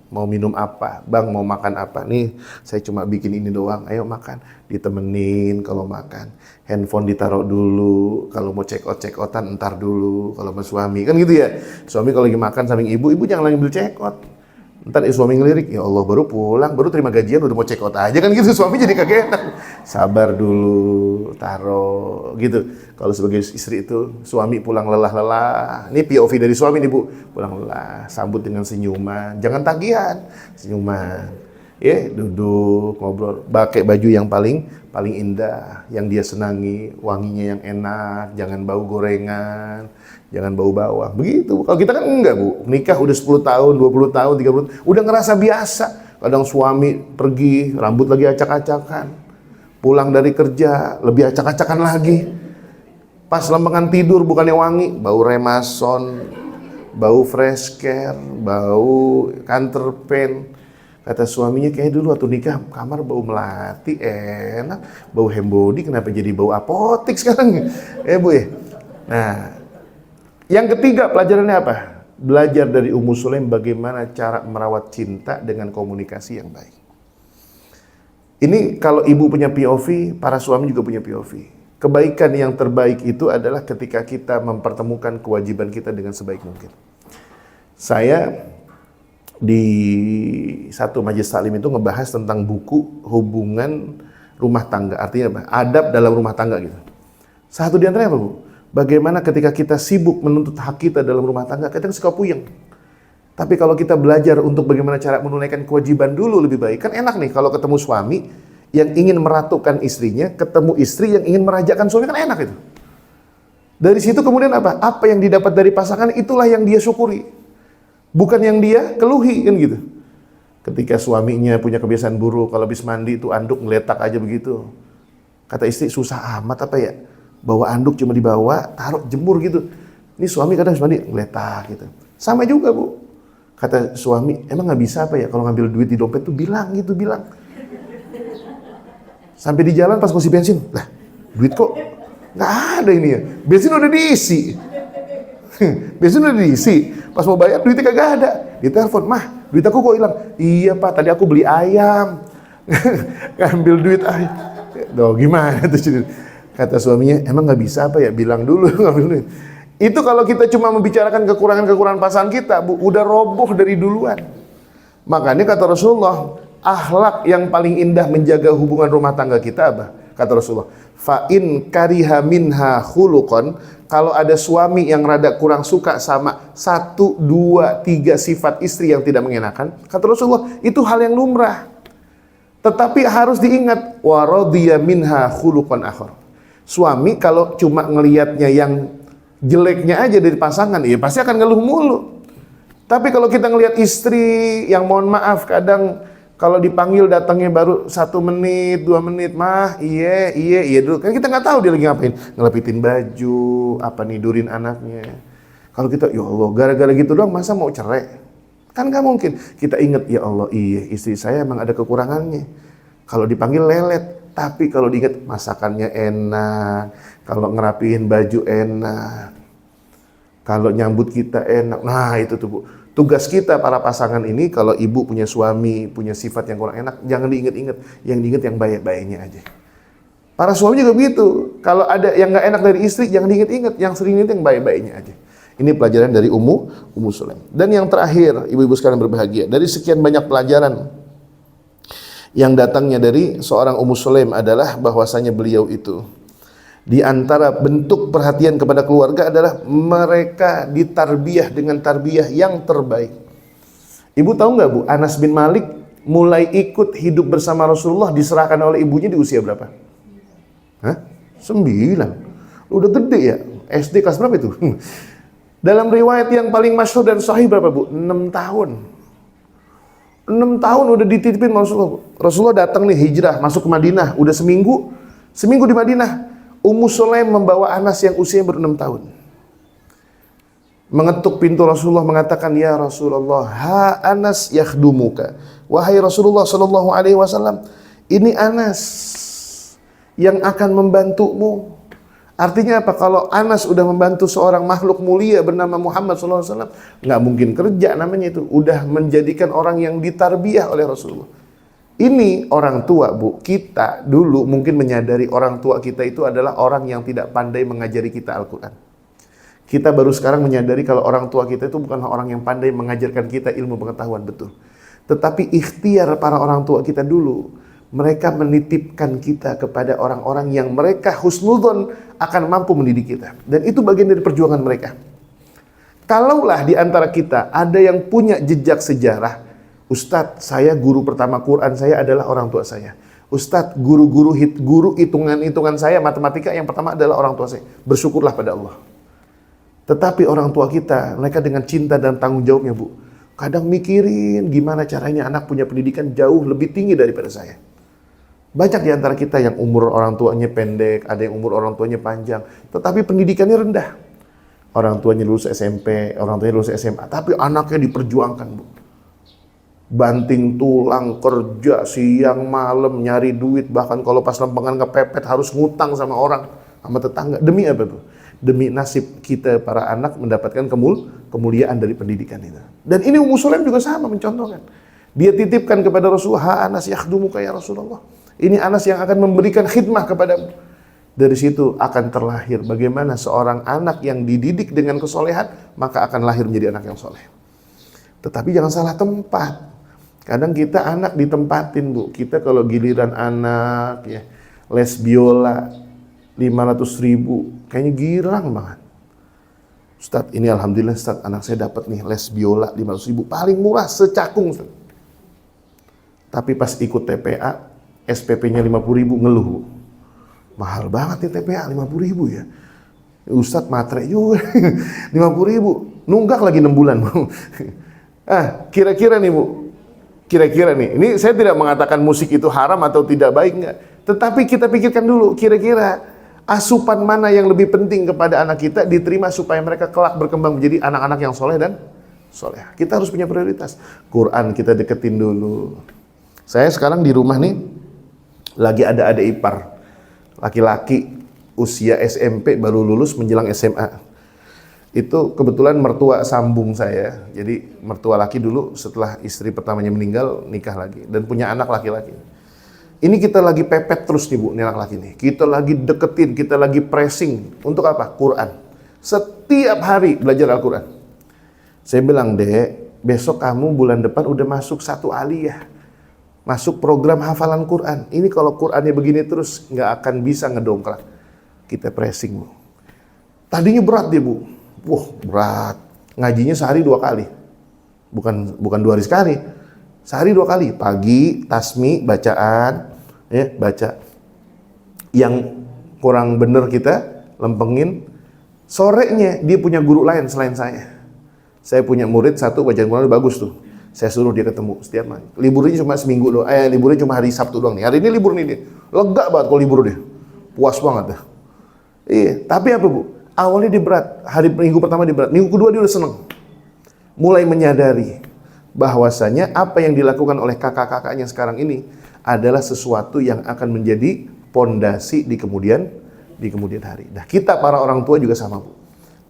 mau minum apa? Bang, mau makan apa? Nih, saya cuma bikin ini doang. Ayo makan. Ditemenin kalau makan. Handphone ditaruh dulu. Kalau mau check outan entar dulu. Kalau sama suami kan gitu ya. Suami kalau lagi makan samping ibu jangan lagi ambil check out. Ntar suami ngelirik, ya Allah baru pulang, baru terima gajian udah mau check out aja kan gitu. Suami jadi kagak enak. Sabar dulu, taruh gitu. Kalau sebagai istri itu, suami pulang lelah-lelah. Ini POV dari suami nih Bu, pulang lelah, sambut dengan senyuman. Jangan tagihan, senyuman. Ya, duduk, ngobrol, pakai baju yang paling indah, yang dia senangi, wanginya yang enak, jangan bau gorengan, jangan bau bawang. Begitu. Kalau kita kan enggak, Bu. Nikah udah 10 tahun, 20 tahun, 30 tahun, udah ngerasa biasa. Kadang suami pergi, rambut lagi acak-acakan. Pulang dari kerja, lebih acak-acakan lagi. Pas lempengan tidur bukannya wangi, bau remason, bau fresh care, bau kantor pen. Kata suaminya, kayak dulu waktu nikah kamar bau melati enak, bau hembody kenapa jadi bau apotik sekarang? Bu ya. Nah, yang ketiga pelajarannya apa? Belajar dari Ummu Sulaim bagaimana cara merawat cinta dengan komunikasi yang baik. Ini kalau ibu punya POV, para suami juga punya POV. Kebaikan yang terbaik itu adalah ketika kita mempertemukan kewajiban kita dengan sebaik mungkin. Saya di satu majelis taklim itu ngebahas tentang buku hubungan rumah tangga, artinya apa? Adab dalam rumah tangga gitu. Satu di antaranya apa, Bu? Bagaimana ketika kita sibuk menuntut hak kita dalam rumah tangga, kita suka puyeng. Tapi kalau kita belajar untuk bagaimana cara menunaikan kewajiban dulu lebih baik, kan enak nih kalau ketemu suami yang ingin meratukan istrinya, ketemu istri yang ingin merajakan suami, kan enak itu. Dari situ kemudian apa? Apa yang didapat dari pasangan itulah yang dia syukuri. Bukan yang dia keluhi kan gitu. Ketika suaminya punya kebiasaan buruk, kalau habis mandi itu anduk ngeletak aja begitu. Kata istri, susah amat apa ya? Bawa anduk cuma dibawa, taruh jemur gitu. Ini suami kadang habis mandi ngeletak gitu. Sama juga Bu. Kata suami, emang nggak bisa apa ya kalau ngambil duit di dompet tuh bilang gitu, bilang. Sampai di jalan pas ngisi bensin, lah duit kok nggak ada ini ya. Bensin udah diisi. Bensin udah diisi. Pas mau bayar duitnya kagak ada. Ditelepon, mah duit aku kok hilang. Iya Pak, tadi aku beli ayam. Ngambil duit ayam. Duh gimana tuh? Kata suaminya, emang nggak bisa apa ya? Bilang dulu ngambil duit. Itu kalau kita cuma membicarakan kekurangan-kekurangan pasangan kita, Bu, udah roboh dari duluan. Makanya kata Rasulullah, akhlak yang paling indah menjaga hubungan rumah tangga kita apa? Kata Rasulullah, fa in kariha minha khuluqan, kalau ada suami yang rada kurang suka sama 1, 2, 3 sifat istri yang tidak mengenakan, kata Rasulullah, itu hal yang lumrah. Tetapi harus diingat, wa radiya minha khuluqan akhar. Suami kalau cuma ngelihatnya yang jeleknya aja dari pasangan, ya pasti akan ngeluh mulu. Tapi kalau kita ngelihat istri yang mohon maaf kadang kalau dipanggil datangnya baru 1 menit, 2 menit, mah iya dulu. Kan kita nggak tahu dia lagi ngapain, ngelepitin baju, apa nidurin anaknya. Kalau kita, ya Allah, gara-gara gitu doang masa mau cerai? Kan nggak mungkin. Kita ingat, ya Allah, iya istri saya emang ada kekurangannya. Kalau dipanggil lelet, tapi kalau diingat masakannya enak, kalau ngerapihin baju enak, kalau nyambut kita enak. Nah itu tuh Bu. Tugas kita para pasangan ini, kalau ibu punya suami, punya sifat yang kurang enak, jangan diingat-ingat. Yang diingat yang baik-baiknya aja. Para suami juga begitu. Kalau ada yang nggak enak dari istri, jangan diingat-ingat. Yang sering ingat yang baik-baiknya aja. Ini pelajaran dari Ummu Sulaim. Dan yang terakhir, ibu-ibu sekalian berbahagia. Dari sekian banyak pelajaran yang datangnya dari seorang Ummu Sulaim adalah bahwasanya beliau itu, di antara bentuk perhatian kepada keluarga adalah mereka ditarbiyah dengan tarbiyah yang terbaik. Ibu tahu nggak Bu, Anas bin Malik mulai ikut hidup bersama Rasulullah diserahkan oleh ibunya di usia berapa? 9. Udah gede ya? SD kelas berapa itu? Dalam riwayat yang paling masyhur dan sahih berapa Bu? 6 tahun. 6 tahun udah dititipin Rasulullah. Rasulullah datang nih hijrah masuk ke Madinah, udah seminggu di Madinah. Ummu Sulaim membawa Anas yang usianya baru 6 tahun. Mengetuk pintu Rasulullah mengatakan, ya Rasulullah, ha Anas yakhdumuka. Wahai Rasulullah sallallahu alaihi wasallam, Ini Anas yang akan membantumu. Artinya apa? Kalau Anas udah membantu seorang makhluk mulia bernama Muhammad SAW, nggak mungkin kerja namanya itu. Udah menjadikan orang yang ditarbiyah oleh Rasulullah. Ini orang tua, Bu. Kita dulu mungkin menyadari orang tua kita itu adalah orang yang tidak pandai mengajari kita Al-Quran. Kita baru sekarang menyadari kalau orang tua kita itu bukanlah orang yang pandai mengajarkan kita ilmu pengetahuan, betul. Tetapi ikhtiar para orang tua kita dulu, mereka menitipkan kita kepada orang-orang yang mereka husnudzon akan mampu mendidik kita. Dan itu bagian dari perjuangan mereka. Kalaulah di antara kita ada yang punya jejak sejarah, Ustadz, saya guru pertama Quran saya adalah orang tua saya. Ustadz, guru hitungan saya matematika yang pertama adalah orang tua saya. Bersyukurlah pada Allah. Tetapi orang tua kita, mereka dengan cinta dan tanggung jawabnya, Bu, kadang mikirin gimana caranya anak punya pendidikan jauh lebih tinggi daripada saya. Banyak di antara kita yang umur orang tuanya pendek, ada yang umur orang tuanya panjang, tetapi pendidikannya rendah. Orang tuanya lulus SMP, orang tuanya lulus SMA, tapi anaknya diperjuangkan, Bu. Banting tulang, kerja siang malam, nyari duit, bahkan kalau pas lempengan kepepet harus ngutang sama orang, sama tetangga. Demi apa, Bu? Demi nasib kita para anak mendapatkan kemuliaan dari pendidikan itu. Dan ini Ummu Sulaim juga sama mencontohkan. Dia titipkan kepada Rasulullah, Anas yakhdumuka ya Rasulullah. Ini Anas yang akan memberikan khidmah kepadamu. Dari situ akan terlahir bagaimana seorang anak yang dididik dengan kesolehan, maka akan lahir menjadi anak yang soleh. Tetapi jangan salah tempat. Kadang kita anak ditempatin, Bu. Kita kalau giliran anak ya les biola 500.000, kayaknya girang banget. Ustadz, ini alhamdulillah Ustadz, anak saya dapat nih les biola 500.000, paling murah secakung, Ustadz. Tapi pas ikut TPA, SPP-nya 50.000, ngeluh, Bu. Mahal banget nih TPA 50.000 ya. Ustadz matre juga 50.000, nunggak lagi 6 bulan, Bu. Kira-kira nih, Bu. Kira-kira nih, ini saya tidak mengatakan musik itu haram atau tidak baik, enggak. Tetapi kita pikirkan dulu, kira-kira asupan mana yang lebih penting kepada anak kita diterima supaya mereka kelak berkembang menjadi anak-anak yang soleh dan soleh. Kita harus punya prioritas. Quran kita deketin dulu. Saya sekarang di rumah nih, lagi ada adik ipar. Laki-laki, usia SMP, baru lulus menjelang SMA. Itu kebetulan mertua sambung saya. Jadi mertua laki dulu setelah istri pertamanya meninggal nikah lagi dan punya anak laki-laki. Ini kita lagi pepet terus nih, Bu, nih anak laki nih. Kita lagi deketin, kita lagi pressing. Untuk apa? Quran. Setiap hari belajar Al-Quran. Saya bilang, Dek, besok kamu bulan depan udah masuk 1 aliyah. Masuk program hafalan Quran. Ini kalau Qurannya begini terus nggak akan bisa ngedongkrak. Kita pressing, Bu. Tadinya berat dia, Bu. Wah, berat. Ngajinya sehari 2 kali. Bukan 2 hari sekali. Sehari 2 kali. Pagi, tasmi, bacaan. Ya, baca. Yang kurang bener kita lempengin. Sorenya dia punya guru lain selain saya. Saya punya murid satu bacaan Quran bagus tuh. Saya suruh dia ketemu setiap hari. Liburnya cuma seminggu doang. Liburnya cuma hari Sabtu doang nih. Hari ini libur nih dia. Lega banget kalau libur dia. Puas banget dah. Iya, tapi apa, Bu? Awalnya dia berat, minggu pertama dia berat, minggu kedua dia udah seneng. Mulai menyadari bahwasanya apa yang dilakukan oleh kakak-kakaknya sekarang ini adalah sesuatu yang akan menjadi pondasi di kemudian hari. Nah, kita para orang tua juga sama, Bu.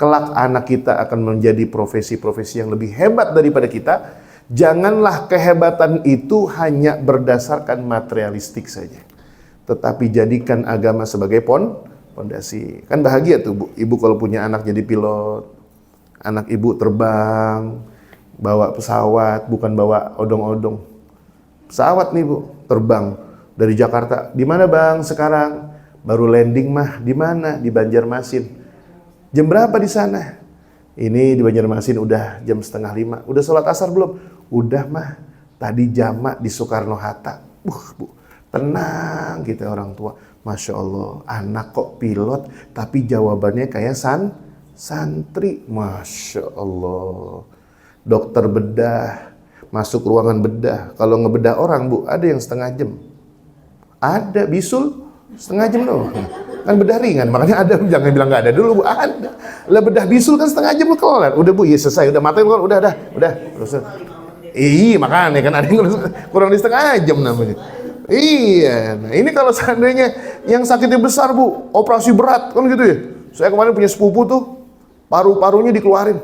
Kelak anak kita akan menjadi profesi-profesi yang lebih hebat daripada kita. Janganlah kehebatan itu hanya berdasarkan materialistik saja. Tetapi jadikan agama sebagai pondasi. Kan bahagia tuh, Bu. Ibu kalau punya anak jadi pilot, anak ibu terbang, bawa pesawat, bukan bawa odong-odong. Pesawat nih, Bu, terbang dari Jakarta. Di mana, Bang, sekarang? Baru landing mah, di mana? Di Banjarmasin. Jam berapa di sana? Ini di Banjarmasin udah jam 4:30. Udah sholat asar belum? Udah, mah. Tadi jamak di Soekarno-Hatta. Bu, tenang kita orang tua. Masya Allah, anak kok pilot, tapi jawabannya kayak santri. Masya Allah. Dokter bedah, masuk ruangan bedah. Kalau ngebedah orang, Bu, ada yang setengah jam. Ada, bisul setengah jam loh. Kan bedah ringan, makanya ada, jangan bilang nggak ada dulu, Bu, ada. Lah bedah bisul kan setengah jam kelar. Udah, Bu, ya selesai, udah matanya keluar, udah. Iya, makanya kan ada yang kurang di setengah jam namanya. Iya, nah ini kalau seandainya yang sakitnya besar Bu, operasi berat kan gitu ya. Saya kemarin punya sepupu tuh, paru-parunya dikeluarin.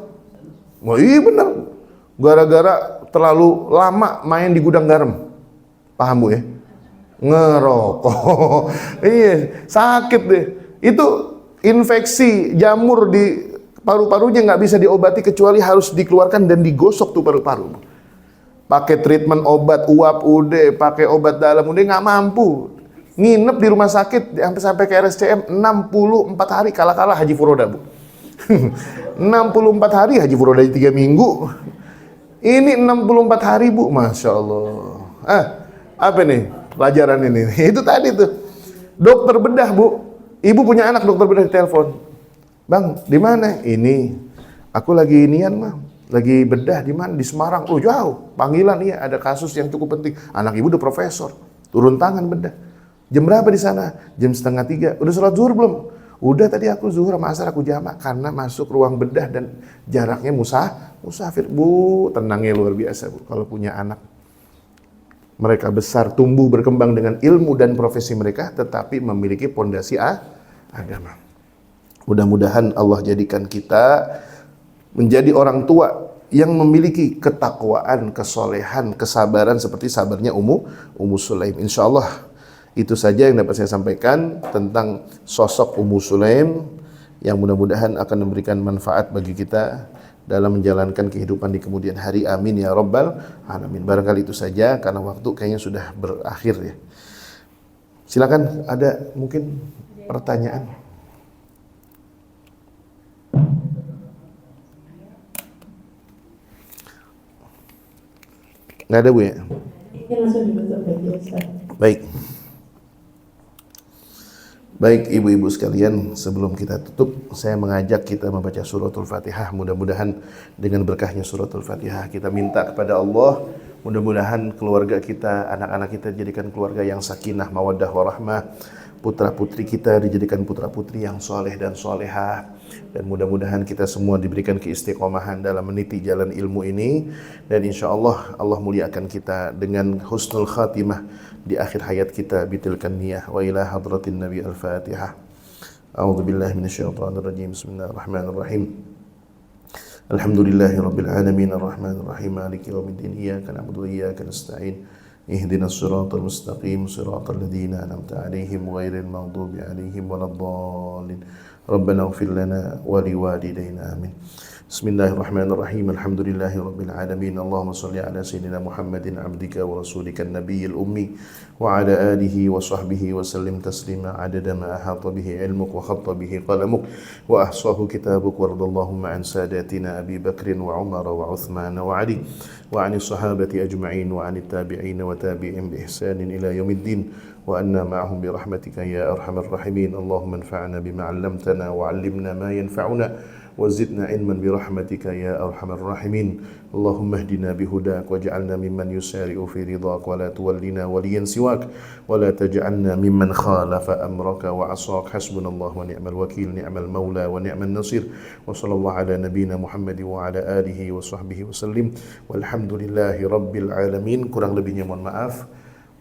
Wah iya bener, gara-gara terlalu lama main di gudang garam. Paham Bu ya? Ngerokok. Iya, sakit deh. Itu infeksi jamur di paru-parunya nggak bisa diobati kecuali harus dikeluarkan dan digosok tuh paru-paru. Pakai treatment obat uap udah, pakai obat dalam udah nggak mampu. Nginep di rumah sakit sampai ke RSCM 64 hari, kalah-kalah Haji Furoda Bu. 64 hari Haji Furoda 3 minggu. Ini 64 hari Bu, Masya Allah. Apa nih pelajaran ini? Itu tadi tuh dokter bedah Bu. Ibu punya anak dokter bedah di telepon. Bang, di mana? Ini. Aku lagi inian mah. Lagi bedah di mana? Di Semarang. Oh jauh. Panggilan iya, ada kasus yang cukup penting. Anak ibu udah profesor. Turun tangan bedah. Jam berapa di sana? Jam 2:30. Udah sholat zuhur belum? Udah tadi aku zuhur sama asar aku jamak karena masuk ruang bedah dan jaraknya musafir. Bu, tenangnya luar biasa Bu. Kalau punya anak. Mereka besar, tumbuh, berkembang dengan ilmu dan profesi mereka, tetapi memiliki pondasi agama. Mudah-mudahan Allah jadikan kita menjadi orang tua yang memiliki ketakwaan, kesolehan, kesabaran seperti sabarnya Ummu Sulaim. Insya Allah itu saja yang dapat saya sampaikan tentang sosok Ummu Sulaim yang mudah-mudahan akan memberikan manfaat bagi kita dalam menjalankan kehidupan di kemudian hari. Amin ya Rabbal Alamin. Barangkali itu saja karena waktu kayaknya sudah berakhir ya. Silakan ada mungkin pertanyaan. Nggak ada Bu ya? Ini langsung ditutup aja. Baik ibu-ibu sekalian, sebelum kita tutup, saya mengajak kita membaca suratul Fatihah. Mudah-mudahan dengan berkahnya suratul Fatihah kita minta kepada Allah, mudah-mudahan keluarga kita, anak-anak kita dijadikan keluarga yang sakinah, mawaddah, warahmah. Putra-putri kita dijadikan putra-putri yang soleh dan solehah. Dan mudah-mudahan kita semua diberikan keistiqomahan dalam meniti jalan ilmu ini. Dan insya Allah, Allah muliakan kita dengan husnul khatimah di akhir hayat kita. Bitilkan niyah wa ila hadratin Nabi al-Fatihah. A'udzu billahi minasyaitonir rajim. Bismillahirrahmanirrahim. Alhamdulillahi rabbil alamin arrahmanir rahim maliki yaumiddin iyyaka na'budu wa iyyaka nasta'in. اهدنا الصراط المستقيم صراط الذين أنعمت عليهم غير المغضوب عليهم ولا الضالين ربنا اغفر لنا ولوالدينا آمين بسم الله الرحمن الرحيم الحمد لله رب العالمين اللهم صل على سيدنا محمد عبدك ورسولك النبي الأمي وعلى آله وصحبه وسلم تسليما عدد ما أحاط به علمك وخط به قلمك وأحصاه كتابك وارض اللهم عن ساداتنا أبي بكر وعمر وعثمان وعلي وعن الصحابة أجمعين وعن التابعين وتابعين بإحسان إلى يوم الدين وأنا معهم برحمتك يا أرحم الراحمين اللهم انفعنا بما علمتنا وعلمنا ما ينفعنا وزدنا علما برحمتك يا أرحم الراحمين اللهم اهدنا بهداك واجعلنا ممن يسارع في رضاك ولا تولنا وليا سواك ولا تجعلنا ممن خالف أمرك وعصاك حسبنا الله ونعم الوكيل نعم المولى ونعم النصير وصلى الله على نبينا محمد وعلى آله وصحبه وسلم والحمد لله رب العالمين. Kurang lebihnya mohon maaf.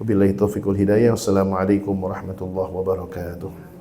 Wabillahi taufiq wal hidayah. Wassalamualaikum warahmatullahi wabarakatuh.